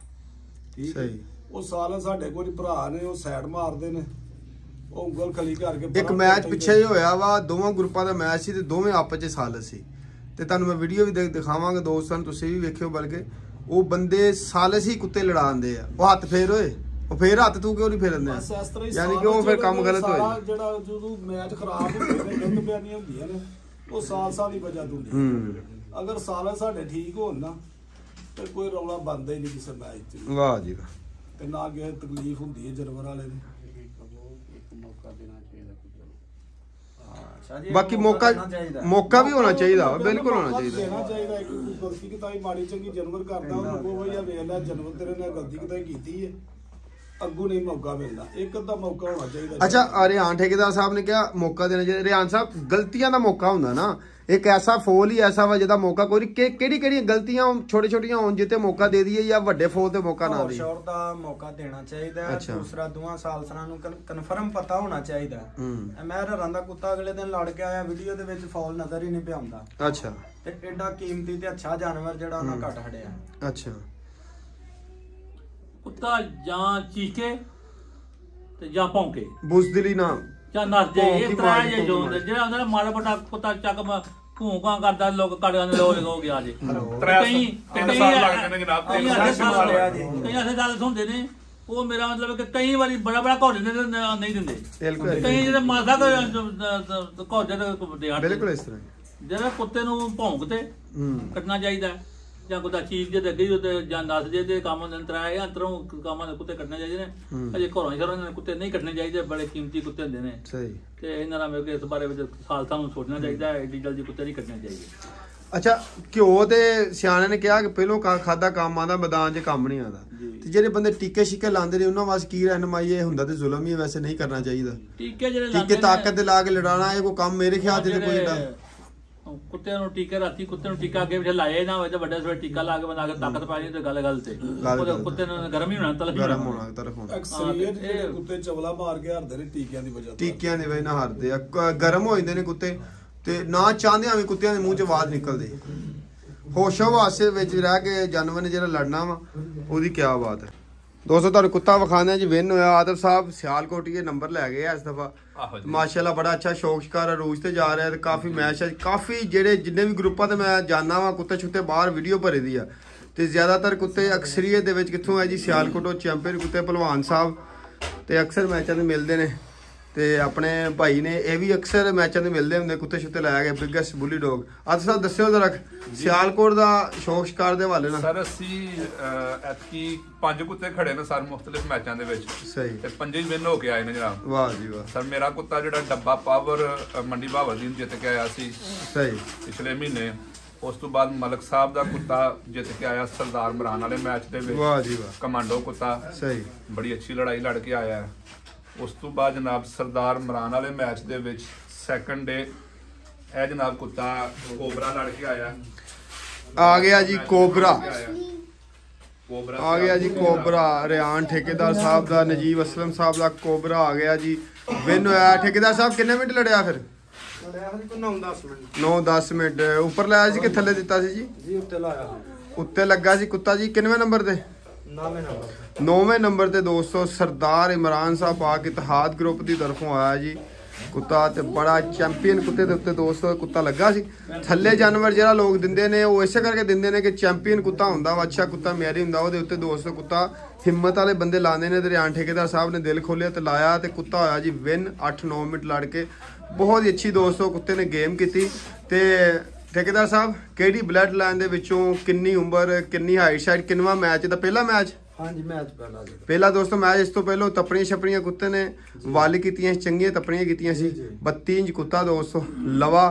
ਠੀਕ ਹੈ, ਉਹ ਸਾਲਸ ਸਾਡੇ ਕੁਝ ਭਰਾ ਨੇ, ਉਹ ਸਾਈਡ ਮਾਰਦੇ ਨੇ, ਉਹ ਉਂਗਲ ਖਲੀ ਕਰਕੇ। ਇੱਕ ਮੈਚ ਪਿੱਛੇ ਹੀ ਹੋਇਆ ਵਾ, ਦੋਵਾਂ ਗਰੁੱਪਾਂ ਦਾ ਮੈਚ ਸੀ ਤੇ ਦੋਵੇਂ ਆਪਸ ਚ ਸਾਲਸ ਸੀ, ਤੇ ਤੁਹਾਨੂੰ ਮੈਂ ਵੀਡੀਓ ਵੀ ਦਿਖਾਵਾਂਗਾ ਦੋਸਤਾਂ ਨੂੰ, ਤੁਸੀਂ ਵੀ ਵੇਖਿਓ। ਬਲਕਿ ਉਹ ਬੰਦੇ ਸਾਲਸ ਹੀ ਕੁੱਤੇ ਲੜਾਉਂਦੇ ਆ, ਉਹ ਹੱਥ ਫੇਰ ਹੋਏ, ਉਹ ਫੇਰ ਹੱਥ ਤੂੰ ਕਿਉਂ ਨਹੀਂ ਫੇਰਦੇ? ਯਾਨੀ ਕਿ ਉਹ ਫਿਰ ਕੰਮ ਗਲਤ ਹੋਇਆ। ਜਿਹੜਾ ਜਦੋਂ ਮੈਚ ਖਰਾਬ ਹੁੰਦੇ ਨੇ, ਗਲਤ ਬਿਆਨੀਆਂ ਹੁੰਦੀਆਂ ਨੇ, ਉਹ ਸਾਲ ਦੀ ਵਜ੍ਹਾ ਤੋਂ ਹੁੰਦੀ। ਅਗਰ ਸਾਲ ਸਾਡੇ ਠੀਕ ਹੋਣ ਨਾ ਤੇ ਕੋਈ ਰੌਲਾ ਬਣਦਾ ਹੀ ਨਹੀਂ ਕਿਸੇ ਮੈਚ 'ਚ। ਵਾਹ ਜੀ ਵਾਹ। ਤੇ ਨਾ ਕਿਸੇ ਤਕਲੀਫ ਹੁੰਦੀ ਹੈ ਜਾਨਵਰ ਵਾਲੇ ਨੂੰ। ਬਾਕੀ ਮੌਕਾ ਵੀ ਹੋਣਾ ਚਾਹੀਦਾ, ਬਿਲਕੁਲ ਹੋਣਾ ਚਾਹੀਦਾ। ਦੇਣਾ ਚਾਹੀਦਾ। ਇੱਕ ਗਲਤੀ ਕਿਤਾਈ ਮਾੜੀ ਚੰਗੀ ਜਾਨਵਰ ਕਰਦਾ, ਉਹਨੂੰ ਕਹੋ ਬਈ ਆ ਵੇਖ ਲੈ ਜਾਨਵਰ ਤੇਰੇ ਨਾਲ ਗਲਤੀ ਕਿਤਾਈ ਕੀਤੀ ਹੈ, ਅੱਗੂ ਨਹੀਂ ਮੌਕਾ ਮਿਲਦਾ, ਇੱਕ ਅੱਧਾ ਮੌਕਾ ਹੋਣਾ ਚਾਹੀਦਾ। ਅੱਛਾ, ਰਿਆਨ ਠੇਕੇਦਾਰ ਸਾਹਿਬ ਨੇ ਕਿਹਾ ਮੌਕਾ ਦੇਣਾ ਚਾਹੀਦਾ। ਰਿਆਨ ਸਾਹਿਬ, ਗਲਤੀਆਂ ਦਾ ਮੌਕਾ ਹੁੰਦਾ ਨਾ, ਇੱਕ ਐਸਾ ਫੋਲ ਹੀ ਐਸਾ ਵਾ ਜਿਹਦਾ ਮੌਕਾ ਕੋਈ ਕਿਹੜੀ ਗਲਤੀਆਂ ਛੋਟੀ ਛੋਟੀਆਂ ਹੋਣ ਜਿੱਤੇ ਮੌਕਾ ਦੇ ਦਈਏ, ਜਾਂ ਵੱਡੇ ਫੋਲ ਤੇ ਮੌਕਾ ਨਾ ਦੇਈਏ? ਸ਼ੋਰ ਦਾ ਮੌਕਾ ਦੇਣਾ ਚਾਹੀਦਾ ਹੈ। ਦੂਸਰਾ, ਦੋਵਾਂ ਸਾਲਸਾਂ ਨੂੰ ਕਨਫਰਮ ਪਤਾ ਹੋਣਾ ਚਾਹੀਦਾ। ਮੈਂ ਰੰਦਾ ਕੁੱਤਾ ਅਗਲੇ ਦਿਨ ਲੜ ਕੇ ਆਇਆ, ਵੀਡੀਓ ਦੇ ਵਿੱਚ ਫੌਲ ਨਜ਼ਰ ਹੀ ਨਹੀਂ ਪਿਆ ਹੁੰਦਾ। ਅੱਛਾ, ਤੇ ਐਡਾ ਕੀਮਤੀ ਤੇ ਅੱਛਾ ਜਾਨਵਰ ਜਿਹੜਾ ਉਹਨਾਂ ਘੱਟ ਹਟਿਆ। ਅੱਛਾ, ਕੁੱਤਾ ਜਾਂ ਚੀਕੇ ਤੇ ਜਾਂ ਭੌਂਕੇ, ਬੁਜ਼ਦਿਲੀ ਨਾ ਜਾਂ ਨੱਸ ਜੇ, ਇਹ ਤਰ੍ਹਾਂ ਜੇ ਜੋ ਜਿਹੜਾ ਹੁੰਦਾ ਮਾੜਾ ਮੋਟਾ ਕੁੱਤਾ ਚੱਕ ਭੂਕਾਂ ਕਰਦਾ, ਲੋਕ ਕੜਿਆਂ ਦੇ ਲੋਕ ਹੋ ਗਿਆ ਜੇ। ਕਈ 3 ਸਾਲ ਲੱਗ ਜਾਂਦੇ ਜਨਾਬ, ਕਈ ਐਸੇ ਗੱਲ ਹੁੰਦੇ ਨੇ, ਉਹ ਮੇਰਾ ਮਤਲਬ ਕਿ ਕਈ ਵਾਰੀ ਬੜਾ ਘੋੜ ਦਿੰਦੇ ਨਹੀਂ ਦਿੰਦੇ, ਕਈ ਜਿਹੜੇ ਮਾਸਾ ਘੋੜ ਦੇ। ਬਿਲਕੁਲ ਇਸ ਤਰ੍ਹਾਂ ਜਿਹੜਾ ਕੁੱਤੇ ਨੂੰ ਭੌਂਕ ਤੇ ਕੱਟਣਾ ਚਾਹੀਦਾ, ਜਾਂ ਕੁੱਤਾ ਚੀਕ ਜੇ ਅੱਗੇ ਹੀ ਜਾਂ ਨੱਸ ਜੇ ਤੇ ਕੰਮ ਅੰਤਰ ਆਏ ਅੰਤਰੋਂ ਕੰਮਾਂ ਦੇ ਕੁੱਤੇ ਕੱਟਣੇ ਚਾਹੀਦੇ ਨੇ। ਅਜੇ ਘਰੋਂ ਸ਼ਹਿਰੋਂ ਕੁੱਤੇ ਨਹੀਂ ਕੱਟਣੇ ਚਾਹੀਦੇ, ਬੜੇ ਕੀਮਤੀ ਕੁੱਤੇ ਹੁੰਦੇ ਨੇ। ਸਹੀ। ਤੇ ਇਹਨਾਂ ਦਾ ਮੇਰੇ ਇਸ ਬਾਰੇ ਵਿੱਚ ਸਾਲਸਾਂ ਨੂੰ ਸੋਚਣਾ ਚਾਹੀਦਾ, ਐਡੀ ਜਲਦੀ ਕੁੱਤੇ ਨਹੀਂ ਕੱਟਣੇ ਚਾਹੀਦੇ। ਅੱਛਾ, ਘਿਓ ਤੇ ਸਿਆਣੇ ਨੇ ਕਿਹਾ ਕਿ ਪਹਿਲੋਂ ਖਾਦਾ ਕੰਮ ਆਉਂਦਾ, ਮੈਦਾਨ 'ਚ ਕੰਮ ਨਹੀਂ ਆਉਂਦਾ। ਤੇ ਜਿਹੜੇ ਬੰਦੇ ਟੀਕੇ ਸ਼ੀਕੇ ਲਾਉਂਦੇ ਨੇ ਉਹਨਾਂ ਵਾਸਤੇ ਕੀ ਰਹਿਨਮਾਈ? ਇਹ ਹੁੰਦਾ ਤੇ ਜ਼ੁਲਮ ਹੀ, ਵੈਸੇ ਨਹੀਂ ਕਰਨਾ ਚਾਹੀਦਾ। ਟੀਕੇ ਤਾਕਤ ਦੇ ਲਾ ਕੇ ਲੜਾਉਣਾ, ਇਹ ਕੋਈ ਕੰਮ ਮੇਰੇ ਖਿਆਲ 'ਚ ਕੋਈ ਏਡਾ ਕੁੱਤੇ ਨੂੰ ਟੀਕੇ ਰਾਤੀ ਕੁੱਤੇ ਨੂੰ ਟੀਕਾ ਅੱਗੇ ਪਿੱਛੇ ਲਾਏ ਨਾ ਹੋਵੇ ਤਾਂ ਵੱਡੇ ਸਵੇਰੇ ਟੀਕਾ ਲਾ ਕੇ ਬਣਾ ਕੇ ਤਾਕਤ ਪਾ ਜਾਂਦੀ ਤੇ ਗੱਲ ਤੇ ਕੁੱਤੇ ਨੂੰ ਗਰਮ ਹੀ ਹੋਣਾ, ਤਲਫ ਗਰਮ ਹੋਣਾ, ਤਰਫ ਹੋਣਾ। ਅਕਸਰੀਅਤ ਜਿਹੜੇ ਕੁੱਤੇ ਚਵਲਾ ਮਾਰ ਕੇ ਹਾਰਦੇ ਨੇ ਟੀਕਿਆਂ ਦੀ ਵਜ੍ਹਾ ਤੋਂ, ਟੀਕਿਆਂ ਦੀ ਵਜ੍ਹਾ ਨਾਲ ਹਾਰਦੇ ਆ, ਗਰਮ ਹੋ ਜਾਂਦੇ ਨੇ ਕੁੱਤੇ, ਤੇ ਨਾ ਚਾਹੁੰਦਿਆਂ ਵੀ ਕੁੱਤਿਆਂ ਦੇ ਮੂੰਹ 'ਚ ਆਵਾਜ਼ ਨਿਕਲਦੀ। ਹੋਸ਼ੋ ਵਾਸੇ ਵਿੱਚ ਰਹਿ ਕੇ ਜਾਨਵਰ ਨੇ ਜਿਹੜਾ ਲੜਨਾ ਵਾ, ਉਹਦੀ ਕਿਆ ਬਾਤ ਹੈ। ਦੋਸਤੋ, ਤੁਹਾਨੂੰ ਕੁੱਤਾ ਵਿਖਾਉਂਦੇ ਜੀ, ਵਿਨ ਹੋਇਆ। ਆਦਮ ਸਾਹਿਬ ਸਿਆਲਕੋਟੀਏ ਨੰਬਰ ਲੈ ਗਏ ਇਸ ਦਫਾ, ਮਾਸ਼ਾਅੱਲਾ ਬੜਾ ਅੱਛਾ ਸ਼ੌਕ ਸ਼ਿਕਾਰ ਅਰੂਜ ਤੇ ਜਾ ਰਿਹਾ, ਤੇ ਕਾਫੀ ਮੈਚ ਹੈ, ਕਾਫੀ ਜਿਹੜੇ ਜਿੰਨੇ ਵੀ ਗਰੁੱਪਾਂ ਤੇ ਮੈਂ ਜਾਣਾ ਵਾ ਕੁੱਤੇ ਛੁੱਤੇ ਬਾਹਰ ਵੀਡੀਓ ਭਰੇ ਦੀ ਆ, ਤੇ ਜ਼ਿਆਦਾਤਰ ਕੁੱਤੇ ਅਕਸਰੀਅਤ ਦੇ ਵਿੱਚ ਕਿੱਥੋਂ ਹੈ ਜੀ? ਸਿਆਲਕੋਟੋਂ ਚੈਂਪੀਅਨ ਕੁੱਤੇ ਭਲਵਾਨ ਸਾਹਿਬ, ਤੇ ਅਕਸਰ ਮੈਚਾਂ ਤੇ ਮਿਲਦੇ ਨੇ। ਤੇ ਆਪਣੇ ਭਾਈ ਨੇ ਇਹ ਵੀ ਅਕਸਰ ਮੈਚਾਂ ਤੇ ਮਿਲਦੇ ਹੁੰਦੇ, ਕੁੱਤੇ ਛੁੱਤੇ ਲੈ ਗਏ, ਬਿਗੇਸਟ ਬੁਲੀ ਡੌਗ। ਅੱਜ ਸਾਹਿਬ ਦੱਸਿਓ ਜ਼ਰਾ ਸਿਆਲਕੋਟ ਦਾ ਸ਼ੌਕ ਸ਼ਿਕਾਰ ਦੇ ਹਵਾਲੇ ਨਾਲ। ਸਰ ਅਸੀਂ ਐਤਕੀ 5 ਕੁੱਤੇ ਖੜੇ ਨੇ ਸਰ ਮੁxtਲਿਫ ਮੈਚਾਂ ਦੇ ਵਿੱਚ। ਸਹੀ। ਤੇ 5 ਹੀ ਵਿਨ ਹੋ ਕੇ ਆਏ ਨੇ ਜਨਾਬ। ਵਾਹ ਜੀ ਵਾਹ। ਸਰ ਮੇਰਾ ਕੁੱਤਾ ਜਿਹੜਾ ਡੱਬਾ ਪਾਵਰ ਮੰਡੀ ਬਹਾਵਲਦੀਨ ਜਿੱਤ ਕੇ ਆਇਆ ਸੀ ਸਹੀ ਪਿਛਲੇ ਮਹੀਨੇ, ਉਸ ਤੋਂ ਬਾਅਦ ਮਲਕ ਸਾਹਿਬ ਦਾ ਕੁੱਤਾ ਜਿੱਤ ਕੇ ਆਇਆ ਸਰਦਾਰ ਇਮਰਾਨ ਵਾਲੇ ਮੈਚ ਦੇ ਵਿੱਚ। ਵਾਹ ਜੀ ਵਾਹ। ਕਮਾਂਡੋ ਕੁੱਤਾ ਸਹੀ, ਬੜੀ ਅੱਛੀ ਲੜਾਈ ਲੜ ਕੇ ਆਇਆ। ਉਸ ਤੋਂ ਬਾਅਦ ਜਨਾਬ ਸਰਦਾਰ ਇਮਰਾਨ ਵਾਲੇ ਮੈਚ ਦੇ ਵਿੱਚ ਸੈਕੰਡ ਡੇ ਇਹ ਜਨਾਬ ਕੁੱਤਾ ਕੋਬਰਾ ਲੜ ਕੇ ਆਇਆ। ਆ ਗਿਆ ਜੀ ਕੋਬਰਾ, ਕੋਬਰਾ ਆ ਗਿਆ ਜੀ ਕੋਬਰਾ। ਰਿਆਨ ਠੇਕੇਦਾਰ ਸਾਹਿਬ ਦਾ, ਨਜੀਬ ਅਸਲਮ ਸਾਹਿਬ ਦਾ ਕੋਬਰਾ ਆ ਗਿਆ ਜੀ, ਵਿਨ ਹੋਇਆ। ਠੇਕੇਦਾਰ ਸਾਹਿਬ ਕਿੰਨੇ ਮਿੰਟ ਲੜਿਆ ਫਿਰ? 9-10 ਮਿੰਟ। ਉੱਪਰ ਲਾਇਆ ਸੀ ਕਿ ਥੱਲੇ ਦਿੱਤਾ ਸੀ ਜੀ? ਜੀ ਉੱਤੇ ਲਾਇਆ, ਉੱਤੇ ਲੱਗਾ ਸੀ ਕੁੱਤਾ ਜੀ। ਕਿੰਨਵੇਂ ਨੰਬਰ ਤੇ? 9ਵੇਂ ਨੰਬਰ ਤੇ ਦੋਸਤੋ ਸਰਦਾਰ ਇਮਰਾਨ ਸਾਹਿਬ ਪਾਕ ਇਤਿਹਾਦ ਗਰੁੱਪ ਦੀ ਤਰਫੋਂ ਆਇਆ ਜੀ ਕੁੱਤਾ, ਤੇ ਬੜਾ ਚੈਂਪੀਅਨ ਕੁੱਤੇ ਦੇ ਉੱਤੇ ਦੋਸਤੋ ਕੁੱਤਾ ਲੱਗਾ ਸੀ। ਥੱਲੇ ਜਾਨਵਰ ਜਿਹੜਾ ਲੋਕ ਦਿੰਦੇ ਨੇ ਉਹ ਇਸੇ ਕਰਕੇ ਦਿੰਦੇ ਨੇ ਕਿ ਚੈਂਪੀਅਨ ਕੁੱਤਾ ਹੁੰਦਾ ਵਾ, ਅੱਛਾ ਕੁੱਤਾ ਮਿਆਰੀ ਹੁੰਦਾ, ਉਹਦੇ ਉੱਤੇ ਦੋਸਤੋ ਕੁੱਤਾ ਹਿੰਮਤ ਵਾਲੇ ਬੰਦੇ ਲਾਉਂਦੇ ਨੇ। ਤੇ ਰਿਆਨ ਠੇਕੇਦਾਰ ਸਾਹਿਬ ਨੇ ਦਿਲ ਖੋਲਿਆ ਤੇ ਲਾਇਆ, ਤੇ ਕੁੱਤਾ ਹੋਇਆ ਜੀ ਵਿਨ 8-9 ਮਿੰਟ ਲੜ ਕੇ। ਬਹੁਤ ਹੀ ਅੱਛੀ ਦੋਸਤੋ ਕੁੱਤੇ ਨੇ ਗੇਮ ਕੀਤੀ। ਤੇ ਠੇਕੇਦਾਰ ਸਾਹਿਬ ਕਿਹੜੀ ਬਲੱਡ ਲਾਈਨ ਦੇ ਵਿੱਚੋਂ, ਕਿੰਨੀ ਉਮਰ, ਕਿੰਨੀ ਹਾਈਟ ਸ਼ਾਈਟ, ਕਿੰਨਵਾਂ ਮੈਚ ਦਾ? ਪਹਿਲਾ ਮੈਚ? ਹਾਂਜੀ ਮੈਚ ਪਹਿਲਾ ਜੀ ਪਹਿਲਾ ਦੋਸਤੋ ਮੈਚ ਇਸ ਤੋਂ ਪਹਿਲਾਂ ਤਪੜੀਆਂ ਛਪੜੀਆਂ ਕੁੱਤੇ ਨੇ ਵੱਲ ਕੀਤੀਆਂ ਚੰਗੀਆਂ ਤਪੜੀਆਂ ਕੀਤੀਆਂ ਸੀ 32 ਇੰਚ ਕੁੱਤਾ ਦੋਸਤੋ ਲਵਾ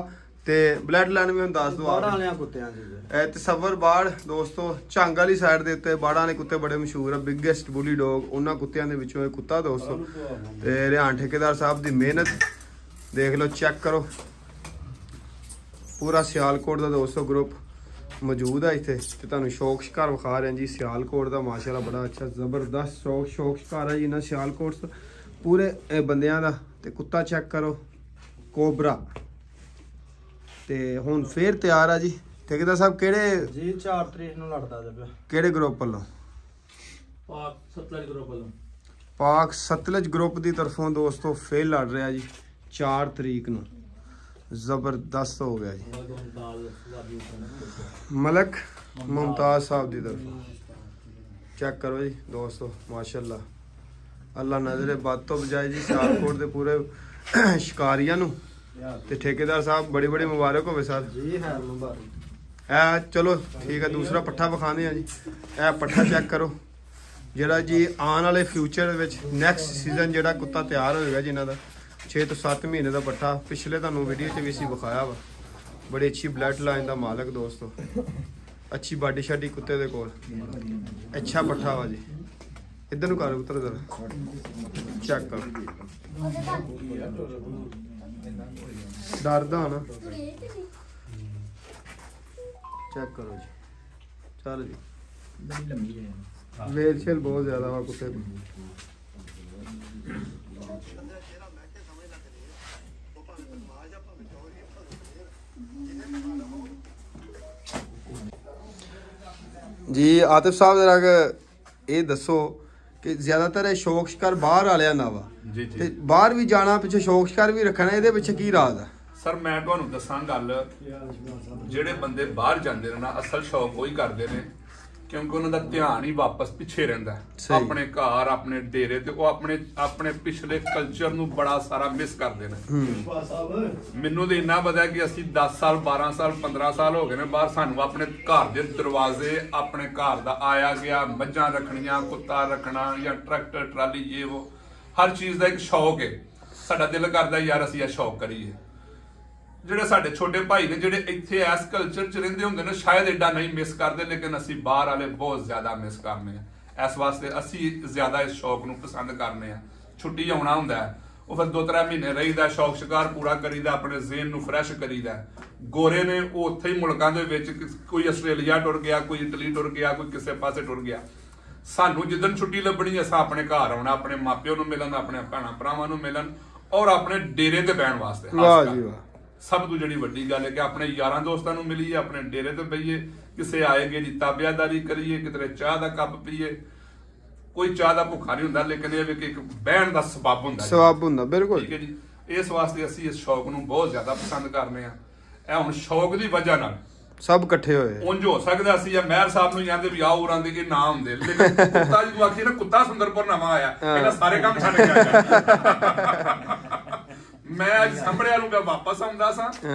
ਤੇ ਬਲੱਡ ਲਾਈਨ ਵੀ ਹੁਣ ਦੱਸ ਦੋ ਬਾੜਾਂ ਵਾਲਿਆਂ ਕੁੱਤਿਆਂ ਜੀ ਤਸਵਰ ਬਾੜ ਦੋਸਤੋ ਝੰਗ ਵਾਲੀ ਸਾਈਡ ਦੇ ਉੱਤੇ ਬਾੜਾਂ ਵਾਲੇ ਕੁੱਤੇ ਬੜੇ ਮਸ਼ਹੂਰ ਆ ਬਿਗੇਸਟ ਬੁਲੀ ਡੌਗ ਉਹਨਾਂ ਕੁੱਤਿਆਂ ਦੇ ਵਿੱਚੋਂ ਇਹ ਕੁੱਤਾ ਦੋਸਤੋ ਤੇ ਰਿਹਾਨ ਠੇਕੇਦਾਰ ਸਾਹਿਬ ਦੀ ਮਿਹਨਤ ਦੇਖ ਲਓ ਚੈੱਕ ਕਰੋ ਪੂਰਾ ਸਿਆਲਕੋਟ ਦਾ ਦੋਸਤੋ ਗਰੁੱਪ ਮੌਜੂਦ ਆ ਇੱਥੇ ਤੇ ਤੁਹਾਨੂੰ ਸ਼ੌਕ ਸ਼ਿਕਾਰ ਵਿਖਾ ਰਹੇ ਜੀ ਸਿਆਲਕੋਟ ਦਾ ਮਾਸ਼ਾਅੱਲਾ ਬੜਾ ਅੱਛਾ ਜ਼ਬਰਦਸਤ ਸ਼ੌਕ ਸ਼ਿਕਾਰ ਆ ਜੀ ਇਹਨਾਂ ਸਿਆਲਕੋਟ ਪੂਰੇ ਬੰਦਿਆਂ ਦਾ ਤੇ ਕੁੱਤਾ ਚੈੱਕ ਕਰੋ ਕੋਬਰਾ ਤੇ ਹੁਣ ਫੇਰ ਤਿਆਰ ਆ ਜੀ ਠੇਕੇਦਾਰ ਸਾਹਿਬ ਕਿਹੜੇ ਜੀ 4 ਤਰੀਕ ਨੂੰ ਲੜਦਾ ਜੀ ਕਿਹੜੇ ਗਰੁੱਪ ਵੱਲੋਂ ਪਾਕ ਸਤਲਜ ਗਰੁੱਪ ਵੱਲੋਂ ਪਾਕ ਸਤਲਜ ਗਰੁੱਪ ਦੀ ਤਰਫੋਂ ਦੋਸਤੋ ਫੇਰ ਲੜ ਰਿਹਾ ਜੀ 4 ਤਰੀਕ ਨੂੰ ਜ਼ਬਰਦਸਤ ਹੋ ਗਿਆ ਜੀ ਮਲਕ ਮੁਮਤਾਜ਼ ਸਾਹਿਬ ਦੀ ਤਰਫੋਂ ਚੈੱਕ ਕਰੋ ਜੀ ਦੋਸਤੋ ਮਾਸ਼ਾਅੱਲਾ ਅੱਲਾ ਨਜ਼ਰੇ ਬਦ ਤੋਂ ਬਜਾਏ ਜੀ ਸਿਆਲਕੋਟ ਦੇ ਪੂਰੇ ਸ਼ਿਕਾਰੀਆਂ ਨੂੰ ਤੇ ਠੇਕੇਦਾਰ ਸਾਹਿਬ ਬੜੀ ਬੜੀ ਮੁਬਾਰਕ ਹੋਵੇ ਸਰ ਜੀ ਹੈ ਮੁਬਾਰਕ ਚਲੋ ਠੀਕ ਹੈ ਦੂਸਰਾ ਪੱਠਾ ਵਿਖਾਉਂਦੇ ਆ ਜੀ ਇਹ ਪੱਠਾ ਚੈੱਕ ਕਰੋ ਜਿਹੜਾ ਜੀ ਆਉਣ ਵਾਲੇ ਫਿਊਚਰ ਵਿੱਚ ਨੈਕਸਟ ਸੀਜ਼ਨ ਜਿਹੜਾ ਕੁੱਤਾ ਤਿਆਰ ਹੋਏਗਾ ਜਿਨ੍ਹਾਂ ਦਾ 6 ਤੋਂ 7 ਮਹੀਨੇ ਦਾ ਪੱਠਾ ਪਿਛਲੇ ਤੁਹਾਨੂੰ ਵੀਡੀਓ 'ਚ ਵੀ ਅਸੀਂ ਵਿਖਾਇਆ ਵਾ ਬੜੀ ਅੱਛੀ ਬਲੱਡ ਲਾਈਨ ਦਾ ਮਾਲਕ ਦੋਸਤੋ ਅੱਛੀ ਬਾਡੀ ਸ਼ਾਡੀ ਕੁੱਤੇ ਦੇ ਕੋਲ ਅੱਛਾ ਪੱਠਾ ਵਾ ਜੀ ਇੱਧਰ ਨੂੰ ਕਰ ਉਤਰ ਜਰਾ ਚੈੱਕ ਕਰੋ ਡਰਦਾ ਨਾ ਚੈੱਕ ਕਰੋ ਜੀ ਚੱਲ ਜੀ ਬੜੀ ਲੰਮੀ ਹੈ ਵੇਲ ਛੇਲ ਬਹੁਤ ਜ਼ਿਆਦਾ ਵਾ ਕੁੱਤੇ ਦੀ ਜੀ ਆਤਿਫ ਸਾਹਿਬ ਜਰਾ ਇਹ ਦੱਸੋ ਕਿ ਜ਼ਿਆਦਾਤਰ ਇਹ ਸ਼ੌਕ ਸ਼ਿਕਾਰ ਬਾਹਰ ਵਾਲਿਆਂ ਦਾ ਵਾ ਜੀ ਤੇ ਬਾਹਰ ਵੀ ਜਾਣਾ ਪਿੱਛੇ ਸ਼ੌਕ ਸ਼ਿਕਾਰ ਵੀ ਰੱਖਣਾ ਇਹਦੇ ਪਿੱਛੇ ਕੀ ਰਾਜ਼ ਆ ਸਰ ਮੈਂ ਤੁਹਾਨੂੰ ਦੱਸਾਂ ਗੱਲ ਜਿਹੜੇ ਬੰਦੇ ਬਾਹਰ ਜਾਂਦੇ ਨੇ ਨਾ ਅਸਲ ਸ਼ੌਕ ਉਹੀ ਕਰਦੇ ਨੇ ਕਿਉਂਕਿ ਉਹਨਾਂ ਦਾ ਧਿਆਨ ਹੀ ਵਾਪਸ ਪਿੱਛੇ ਰਹਿੰਦਾ ਆਪਣੇ ਘਰ ਆਪਣੇ ਡੇਰੇ ਤੇ ਉਹ ਆਪਣੇ ਪਿਛਲੇ ਕਲਚਰ ਨੂੰ ਬੜਾ ਸਾਰਾ ਮਿਸ ਕਰਦੇ ਨੇ ਮੈਨੂੰ ਤੇ ਇੰਨਾ ਪਤਾ ਕਿ ਅਸੀਂ 10 ਸਾਲ 12 ਸਾਲ 15 ਸਾਲ ਹੋ ਗਏ ਨੇ ਬਾਹਰ ਸਾਨੂੰ ਆਪਣੇ ਘਰ ਦੇ ਦਰਵਾਜ਼ੇ ਆਪਣੇ ਘਰ ਦਾ ਆਇਆ ਗਿਆ ਮੱਝਾਂ ਰੱਖਣੀਆਂ ਕੁੱਤਾ ਰੱਖਣਾ ਜਾਂ ਟਰੈਕਟਰ ਟਰਾਲੀ ਇਹ ਉਹ ਹਰ ਚੀਜ਼ ਦਾ ਇੱਕ ਸ਼ੌਕ ਹੈ ਸਾਡਾ ਦਿਲ ਕਰਦਾ ਯਾਰ ਅਸੀਂ ਇਹ ਸ਼ੌਕ ਕਰੀਏ ਜਿਹੜੇ ਸਾਡੇ ਛੋਟੇ ਭਾਈ ਨੇ ਜਿਹੜੇ ਇੱਥੇ ਇਸ ਕਲਚਰ 'ਚ ਰਹਿੰਦੇ ਹੁੰਦੇ ਨੇ ਸ਼ਾਇਦ ਐਡਾ ਨਹੀਂ ਮਿਸ ਕਰਦੇ ਲੇਕਿਨ ਅਸੀਂ ਬਾਹਰ ਵਾਲੇ ਬਹੁਤ ਜ਼ਿਆਦਾ ਮਿਸ ਕਰਨੇ ਆ ਇਸ ਵਾਸਤੇ ਅਸੀਂ ਜ਼ਿਆਦਾ ਇਸ ਸ਼ੌਕ ਨੂੰ ਪਸੰਦ ਕਰਨੇ ਆ ਛੁੱਟੀ ਆਉਣਾ ਹੁੰਦਾ ਉਹ ਫਿਰ 2-3 ਮਹੀਨੇ ਰਹੀਦਾ ਸ਼ੌਕ ਸ਼ਿਕਾਰ ਪੂਰਾ ਕਰੀਦਾ ਆਪਣੇ ਜ਼ਿਹਨ ਨੂੰ ਫਰੈਸ਼ ਕਰੀਦਾ ਗੋਰੇ ਨੇ ਉਹ ਉੱਥੇ ਹੀ ਮੁਲਕਾਂ ਦੇ ਵਿੱਚ ਕੋਈ ਆਸਟ੍ਰੇਲੀਆ ਟੁਰ ਗਿਆ ਕੋਈ ਇਟਲੀ ਟੁਰ ਗਿਆ ਕੋਈ ਕਿਸੇ ਪਾਸੇ ਟੁਰ ਗਿਆ ਸਾਨੂੰ ਜਿੱਦਣ ਛੁੱਟੀ ਲੱਭਣੀ ਅਸਾਂ ਆਪਣੇ ਘਰ ਆਉਣਾ ਆਪਣੇ ਮਾਪਿਆਂ ਨੂੰ ਮਿਲਣ ਆਪਣੇ ਭੈਣਾਂ ਭਰਾਵਾਂ ਨੂੰ ਮਿਲਣ ਔਰ ਆਪਣੇ ਡੇਰੇ ਤੇ ਬਹਿਣ ਵਾਸਤੇ ਵਾਹ ਜੀ ਵਾਹ ਸਭ ਤੋਂ ਜਿਹੜੀ ਵੱਡੀ ਗੱਲ ਹੈ ਕਿ ਆਪਣੇ ਯਾਰਾਂ ਦੋਸਤਾਂ ਨੂੰ ਮਿਲੀਏ ਆਪਣੇ ਡੇਰੇ ਤੇ ਬਈਏ ਕਿਸੇ ਆਏਗੇ ਦੀ ਤਾਬਿਆਦਾਰੀ ਕਰੀਏ ਕਿਤੇ ਚਾਹ ਦਾ ਕੱਪ ਪੀਏ ਕੋਈ ਚਾਹ ਦਾ ਭੁੱਖਾ ਨਹੀਂ ਹੁੰਦਾ ਲੇਕਿਨ ਇਹ ਵੀ ਕਿ ਇੱਕ ਬਹਿਣ ਦਾ ਸਬਬ ਹੁੰਦਾ ਬਿਲਕੁਲ ਠੀਕ ਹੈ ਜੀ ਇਸ ਵਾਸਤੇ ਅਸੀਂ ਇਸ ਸ਼ੌਕ ਨੂੰ ਬਹੁਤ ਜ਼ਿਆਦਾ ਪਸੰਦ ਕਰਨੇ ਆ ਇਹ ਹੁਣ ਸ਼ੌਕ ਦੀ ਵਜ੍ਹਾ ਨਾਲ ਸਭ ਇਕੱਠੇ ਹੋਏ ਉਂਝ ਹੋ ਸਕਦਾ ਸੀ ਜਾਂ ਮਹਿਰ ਸਾਹਿਬ ਨੂੰ ਜਾਂਦੇ ਵੀ ਆਓ ਉਰਾਂ ਦੇ ਇਹ ਨਾ ਹੁੰਦੇ ਲੇਕਿਨ ਕੁੱਤਾ ਜਦੋਂ ਆਖੀ ਨਾ ਕੁੱਤਾ ਸੁੰਦਰਪੁਰ ਨਵਾਂ ਆਇਆ ਇਹਨਾਂ ਸਾਰੇ ਕੰਮ ਛੱਡ ਕੇ ਆਇਆ ਮੈਂ ਅੱਜ ਸਾਹਮਣੇ ਵਾਲੂ ਮੈਂ ਵਾਪਸ ਆਉਂਦਾ ਸਾਂ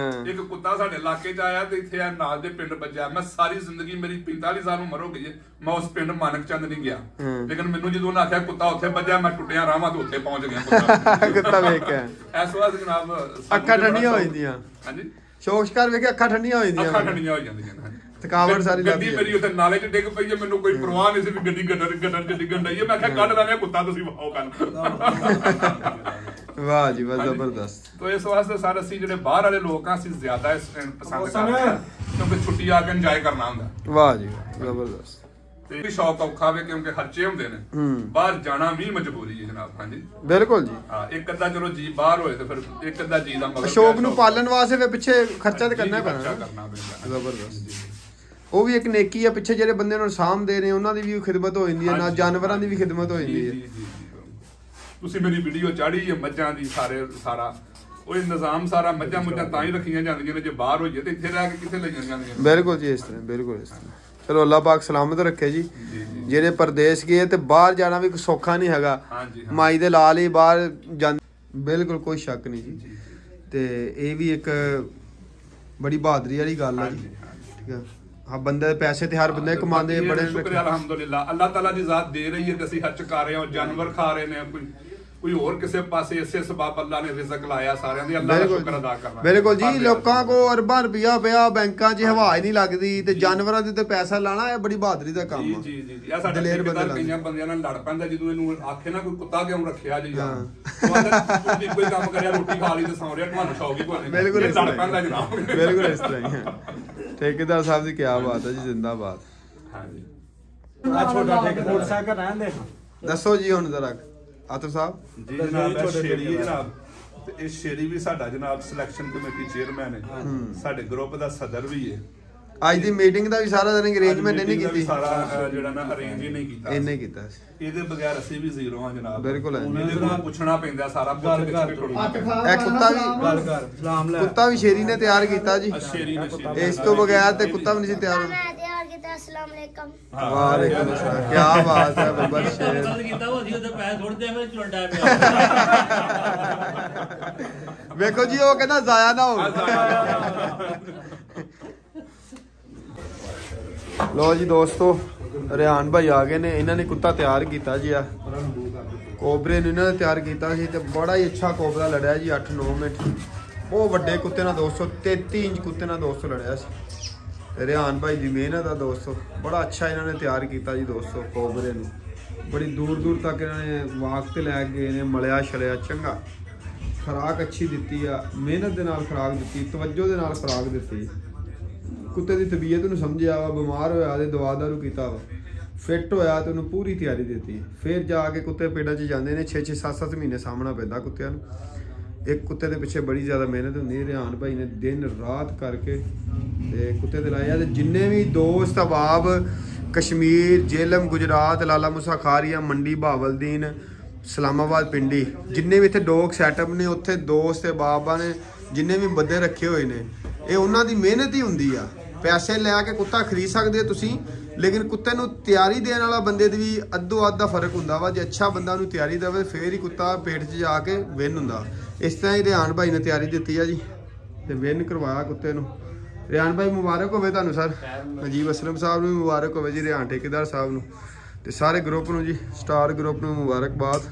ਇੱਕ ਕੁੱਤਾ ਸਾਡੇ ਇਲਾਕੇ 'ਚ ਆਇਆ ਤੇ ਇੱਥੇ ਆ ਨਾਲ ਦੇ ਪਿੰਡ ਵੱਜਿਆ ਮੈਂ ਸਾਰੀ ਜ਼ਿੰਦਗੀ ਮੇਰੀ 45 ਸਾਲ ਉਮਰ ਹੋ ਗਈ ਹੈ ਮੈਂ ਉਸ ਪਿੰਡ ਮਾਨਕ ਚੰਦ ਨਹੀਂ ਗਿਆ ਲੇਕਿਨ ਮੈਨੂੰ ਜਦੋਂ ਉਹਨਾਂ ਆਖਿਆ ਕੁੱਤਾ ਉੱਥੇ ਵੱਜਿਆ ਮੈਂ ਟੁੱਟਿਆ ਰਾਵਾਂ ਤੇ ਉੱਥੇ ਪਹੁੰਚ ਗਿਆ ਕੁੱਤਾ ਵੇਖ ਕੇ ਇਸ ਵਾਸਤੇ ਜਨਾਬ ਅੱਖਾਂ ਠੰਡੀਆਂ ਹੋ ਜਾਂਦੀਆਂ ਹਾਂਜੀ ਸ਼ੌਕ ਸ਼ਿਕਾਰ ਵੇਖ ਕੇ ਅੱਖਾਂ ਠੰਡੀਆਂ ਹੋ ਜਾਂਦੀਆਂ ਹੋ ਜਾਂਦੀਆਂ ਥਕਾਵਟ ਸਾਰੀ ਗੱਡੀ ਮੇਰੀ ਉੱਥੇ ਨਾਲੇ 'ਚ ਡਿੱਗ ਪਈ ਹੈ ਮੈਨੂੰ ਕੋਈ ਪਰਵਾਹ ਨਹੀਂ ਸੀ ਵੀ ਗੱਡੀ ਗੱਡਰ 'ਚ ਡਿੱਗਣ ਡਈ ਹੈ ਮੈਂ ਕਿਹਾ ਕੱਢ ਲੈਣੇ ਕੁੱਤਾ ਤੁਸੀਂ ਵਾਓ ਕੱਲ ਵਾਹ ਜੀ ਵਾਹ ਜ਼ਬਰਦਸਤ ਤੋ ਇਸ ਵਾਸਤੇ ਸਾਰੇ ਅਸੀਂ ਜਿਹੜੇ ਬਾਹਰ ਵਾਲੇ ਲੋਕ ਆ ਅਸੀਂ ਜ਼ਿਆਦਾ ਇਸ ਪਸੰਦ ਕਰਦੇ ਹਾਂ ਕਿਉਂਕਿ ਛੁੱਟੀ ਆ ਕੇ ਇੰਜੋਏ ਕਰਨਾ ਹੁੰਦਾ ਵਾਹ ਜੀ ਜ਼ਬਰਦਸਤ ਤੇ ਵੀ ਸ਼ੌਕ ਔਖਾ ਵੇ ਕਿਉਂਕਿ ਖਰਚੇ ਹੁੰਦੇ ਨੇ ਬਾਹਰ ਜਾਣਾ ਵੀ ਮਜਬੂਰੀ ਹੈ ਜਨਾਬ ਹਾਂਜੀ ਬਿਲਕੁਲ ਜੀ ਹਾਂ ਇੱਕ ਅੱਧਾ ਚਲੋ ਜੀ ਬਾਹਰ ਹੋਏ ਤੇ ਫਿਰ ਇੱਕ ਅੱਧਾ ਜੀ ਦਾ ਮਗਰ ਸ਼ੌਕ ਨੂੰ ਪਾਲਣ ਵਾਸਤੇ ਫਿਰ ਪਿੱਛੇ ਖਰਚਾ ਤੇ ਕਰਨਾ ਪੈਣਾ ਜ਼ਬਰਦਸਤ ਉਹ ਵੀ ਇੱਕ ਨੇਕੀ ਆ ਪਿੱਛੇ ਜਿਹੜੇ ਬੰਦੇ ਨੂੰ ਸਾਂਭਦੇ ਨੇ ਉਹਨਾਂ ਦੀ ਵੀ ਖਿਦਮਤ ਹੋ ਜਾਂਦੀ ਹੈ ਨਾਲ ਜਾਨਵਰਾਂ ਦੀ ਵੀ ਖਿਦਮਤ ਹੋ ਜਾਂਦੀ ਹੈ ਤੁਸੀਂ ਮੇਰੀ ਵੀਡੀਓ ਚਾੜੀ ਹੈ ਮੱਝਾਂ ਦੀ ਸਾਰਾ ਉਹ ਨਿਜ਼ਾਮ ਸਾਰਾ ਮੱਝਾਂ ਤਾਂ ਹੀ ਰੱਖੀਆਂ ਜਾਂਦੀਆਂ ਨੇ ਜੇ ਬਾਹਰ ਹੋਈਏ ਤੇ ਇੱਥੇ ਰਹਿ ਕੇ ਕਿੱਥੇ ਲਈਆਂ ਜਾਂਦੀਆਂ ਬਿਲਕੁਲ ਜੀ ਇਸ ਤਰ੍ਹਾਂ ਚਲੋ ਅੱਲਾਹ ਪਾਕ ਸਲਾਮਤ ਰੱਖੇ ਜੀ ਜਿਹੜੇ ਪਰਦੇਸ ਗਏ ਤੇ ਬਾਹਰ ਜਾਣਾ ਵੀ ਸੌਖਾ ਨਹੀਂ ਹੈਗਾ ਮਾਈ ਦੇ ਲਾਲ ਹੀ ਬਾਹਰ ਬਿਲਕੁਲ ਕੋਈ ਸ਼ੱਕ ਨਹੀਂ ਜੀ ਤੇ ਇਹ ਵੀ ਇੱਕ ਬੜੀ ਬਹਾਦਰੀ ਵਾਲੀ ਗੱਲ ਹੈ ਜੀ ਠੀਕ ਹੈ ਹਾਂ ਬੰਦੇ ਦੇ ਪੈਸੇ ਤੇ ਹਰ ਬੰਦੇ ਕਮਾਉਂਦੇ ਬੜੇ ਸ਼ੁਕਰ ਅਲਹਮਦੁਲਿਲਾ ਅੱਲਾਹ ਤਾਲਾ ਦੀ ਜ਼ਾਤ ਦੇ ਰਹੀ ਹੈ ਤੇ ਅਸੀਂ ਹੱਜ ਕਰ ਰਹੇ ਹਾਂ ਜਾਨਵਰ ਖਾ ਰਹੇ ਨੇ ਕੋਈ ਹੋਰ ਕਿਸੇ ਪਾਸੇ ਇਸੇ ਸਬਬ ਅੱਲਾ ਨੇ ਰਿਜ਼ਕ ਲਾਇਆ ਸਾਰਿਆਂ ਦੀ ਅੱਲਾ ਦਾ ਸ਼ੁਕਰ ਅਦਾ ਕਰਨਾ ਬਿਲਕੁਲ ਜੀ ਲੋਕਾਂ ਕੋ ਅਰਬਾਂ ਰੁਪਇਆ ਪਿਆ ਬੈਂਕਾਂ 'ਚ ਹਵਾ ਹੀ ਨਹੀਂ ਲੱਗਦੀ ਤੇ ਜਾਨਵਰਾਂ ਦੇ ਤੇ ਪੈਸਾ ਲਾਣਾ ਇਹ ਬੜੀ ਬਹਾਦਰੀ ਦਾ ਕੰਮ ਆ ਜੀ ਇਹ ਸਾਡੇ ਠੇਕੇਦਾਰ ਕਈਆਂ ਬੰਦਿਆਂ ਨਾਲ ਲੜ ਪੈਂਦਾ ਜਦੋਂ ਇਹਨੂੰ ਆਖੇ ਨਾ ਕੋਈ ਕੁੱਤਾ ਕਿਉਂ ਰੱਖਿਆ ਜੀ ਯਾਰ ਤੁਸੀਂ ਕੋਈ ਕੰਮ ਕਰਿਆ ਰੋਟੀ ਖਾ ਲਈ ਤੇ ਸੌਂ ਰਿਹਾ ਤੁਹਾਨੂੰ ਸ਼ੌਕ ਹੀ ਕੋਈ ਨਹੀਂ ਬਿਲਕੁਲ ਲੜ ਪੈਂਦਾ ਜਨਾਬ ਬਿਲਕੁਲ ਇਸ ਤਰ੍ਹਾਂ ਹੀ ਠੇਕੇਦਾਰ ਸਾਹਿਬ ਦੀ ਕੀ ਬਾਤ ਹੈ ਜੀ ਜ਼ਿੰਦਾਬਾਦ ਹਾਂਜੀ ਆ ਛੋਟਾ ਠੇਕੇਦਾਰ ਮੋਟਰਸਾਈਕਲ ਰਹਿੰਦੇ ਦੱਸੋ ਜੀ ਹੁਣ ਜ਼ਰਾ ਆਤਰ ਸਾਹਿਬ ਜੀ ਜਨਾਬ ਸ਼ੇਰੀ ਜਨਾਬ ਤੇ ਇਹ ਸ਼ੇਰੀ ਵੀ ਸਾਡਾ ਜਨਾਬ ਸਿਲੈਕਸ਼ਨ ਕਮੇਟੀ ਚੇਅਰਮੈਨ ਹੈ ਸਾਡੇ ਗਰੁੱਪ ਦਾ ਸਦਰ ਵੀ ਹੈ ਅੱਜ ਦੀ ਮੀਟਿੰਗ ਦਾ ਵੀ ਸਾਰਾ ਦਿਨ ਅਰੇਂਜਮੈਂਟ ਨਹੀਂ ਕੀਤੀ ਸਾਰਾ ਜਿਹੜਾ ਨਾ ਅਰੇਂਜ ਹੀ ਨਹੀਂ ਕੀਤਾ ਇਹਨੇ ਕੀਤਾ ਇਹਦੇ ਬਗੈਰ ਅਸੀਂ ਵੀ ਜ਼ੀਰੋ ਹਾਂ ਜਨਾਬ ਬਿਲਕੁਲ ਇਹਦੇ ਕੋਲ ਪੁੱਛਣਾ ਪੈਂਦਾ ਸਾਰਾ ਇਹ ਕੁੱਤਾ ਵੀ ਸਲਾਮ ਲੈ ਕੁੱਤਾ ਵੀ ਸ਼ੇਰੀ ਨੇ ਤਿਆਰ ਕੀਤਾ ਜੀ ਸ਼ੇਰੀ ਨੇ ਇਸ ਤੋਂ ਬਗੈਰ ਤੇ ਕੁੱਤਾ ਵੀ ਨਹੀਂ ਸੀ ਤਿਆਰ अस्सलाम वालेकुम ਵਾਲੇਕੁਮ अस्सलाम ਕੀ ਬਾਤ ਹੈ ਬੱਬਰ ਸ਼ੇਰ ਗੱਲ ਕੀਤਾ ਉਹ ਜੀ ਉਹਦੇ ਪੈਸੇ ਥੋੜਦੇ ਐਵੇਂ ਚੁਲਟਾ ਪਿਆ ਵੇਖੋ ਜੀ ਉਹ ਕਹਿੰਦਾ ਜ਼ਾਇਆ ਨਾ ਹੋ ਲੋ ਜੀ ਦੋਸਤੋ ਰਿਆਨ ਭਾਈ ਆ ਗਏ ਨੇ ਇਹਨਾਂ ਨੇ ਕੁੱਤਾ ਤਿਆਰ ਕੀਤਾ ਜੀ ਆ ਕੋਬਰੇ ਨੂੰ ਇਹਨਾਂ ਨੇ ਤਿਆਰ ਕੀਤਾ ਸੀ ਤੇ ਬੜਾ ਹੀ ਅੱਛਾ ਕੋਬਰਾ ਲੜਿਆ ਜੀ 8-9 ਮਿੰਟ ਬਹੁਤ ਵੱਡੇ ਕੁੱਤੇ ਨਾਲ ਦੋਸਤੋ 33 ਇੰਚ ਕੁੱਤੇ ਨਾਲ ਦੋਸਤੋ ਲੜਿਆ ਸੀ ਰਿਆਨ ਭਾਈ ਦੀ ਮਿਹਨਤ ਆ ਦੋਸਤੋ ਬੜਾ ਅੱਛਾ ਇਹਨਾਂ ਨੇ ਤਿਆਰ ਕੀਤਾ ਜੀ ਦੋਸਤੋ ਕੋਬਰੇ ਨੂੰ ਬੜੀ ਦੂਰ ਦੂਰ ਤੱਕ ਇਹਨਾਂ ਨੇ ਵਾਕ ਤੇ ਲੈ ਗਏ ਨੇ ਮਲਿਆ ਛਲਿਆ ਚੰਗਾ ਖੁਰਾਕ ਅੱਛੀ ਦਿੱਤੀ ਆ ਮਿਹਨਤ ਦੇ ਨਾਲ ਖੁਰਾਕ ਦਿੱਤੀ ਤਵੱਜੋ ਦੇ ਨਾਲ ਖੁਰਾਕ ਦਿੱਤੀ ਕੁੱਤੇ ਦੀ ਤਬੀਅਤ ਨੂੰ ਸਮਝਿਆ ਵਾ ਬਿਮਾਰ ਹੋਇਆ ਤੇ ਦਵਾ ਦਾਰੂ ਕੀਤਾ ਵਾ ਫਿੱਟ ਹੋਇਆ ਤੇ ਉਹਨੂੰ ਪੂਰੀ ਤਿਆਰੀ ਦਿੱਤੀ ਫਿਰ ਜਾ ਕੇ ਕੁੱਤੇ ਪੇਡਾਂ 'ਚ ਜਾਂਦੇ ਨੇ 6-6 7-7 ਮਹੀਨੇ ਸਾਹਮਣਾ ਪੈਂਦਾ ਕੁੱਤਿਆਂ ਨੂੰ ਇੱਕ ਕੁੱਤੇ ਦੇ ਪਿੱਛੇ ਬੜੀ ਜ਼ਿਆਦਾ ਮਿਹਨਤ ਹੁੰਦੀ ਹੈ ਰਿਆਨ ਭਾਈ ਨੇ ਦਿਨ ਰਾਤ ਕਰਕੇ ਤੇ ਕੁੱਤੇ ਤੇ ਲਾਇਆ ਤੇ ਜਿੰਨੇ ਵੀ ਦੋਸਤ ਅਬਾਬ ਕਸ਼ਮੀਰ ਜੇਲਮ ਗੁਜਰਾਤ ਲਾਲਾ ਮੂਸਾ ਖਾਰੀਆ ਮੰਡੀ ਬਹਾਵਲਦੀਨ ਇਸਲਾਮਾਬਾਦ ਪਿੰਡੀ ਜਿੰਨੇ ਵੀ ਇੱਥੇ ਡੌਗ ਸੈਟਅਪ ਨੇ ਉੱਥੇ ਦੋਸਤ ਅਬਾਬਾਂ ਨੇ ਜਿੰਨੇ ਵੀ ਬੰਦੇ ਰੱਖੇ ਹੋਏ ਨੇ ਇਹ ਉਹਨਾਂ ਦੀ ਮਿਹਨਤ ਹੀ ਹੁੰਦੀ ਆ ਪੈਸੇ ਲੈ ਕੇ ਕੁੱਤਾ ਖਰੀਦ ਸਕਦੇ ਤੁਸੀਂ ਲੇਕਿਨ ਕੁੱਤੇ ਨੂੰ ਤਿਆਰੀ ਦੇਣ ਵਾਲਾ ਬੰਦੇ ਦੀ ਵੀ ਅੱਧੋ ਅੱਧ ਦਾ ਫਰਕ ਹੁੰਦਾ ਵਾ ਜੇ ਅੱਛਾ ਬੰਦਾ ਉਹਨੂੰ ਤਿਆਰੀ ਦੇਵੇ ਫੇਰ ਹੀ ਕੁੱਤਾ ਪੇਟ 'ਚ ਜਾ ਕੇ ਵਿਨ ਹੁੰਦਾ ਇਸ ਤਰ੍ਹਾਂ ਹੀ ਰਿਆਨ ਭਾਈ ਨੇ ਤਿਆਰੀ ਦਿੱਤੀ ਆ ਜੀ ਤੇ ਵਿਨ ਕਰਵਾਇਆ ਕੁੱਤੇ ਨੂੰ ਰਿਆਨ ਭਾਈ ਮੁਬਾਰਕ ਹੋਵੇ ਤੁਹਾਨੂੰ ਸਰ ਅਜੀਬ ਅਸਲਮ ਸਾਹਿਬ ਨੂੰ ਵੀ ਮੁਬਾਰਕ ਹੋਵੇ ਜੀ ਰਿਆਨ ਠੇਕੇਦਾਰ ਸਾਹਿਬ ਨੂੰ ਤੇ ਸਾਰੇ ਗਰੁੱਪ ਨੂੰ ਜੀ ਸਟਾਰ ਗਰੁੱਪ ਨੂੰ ਮੁਬਾਰਕਬਾਦ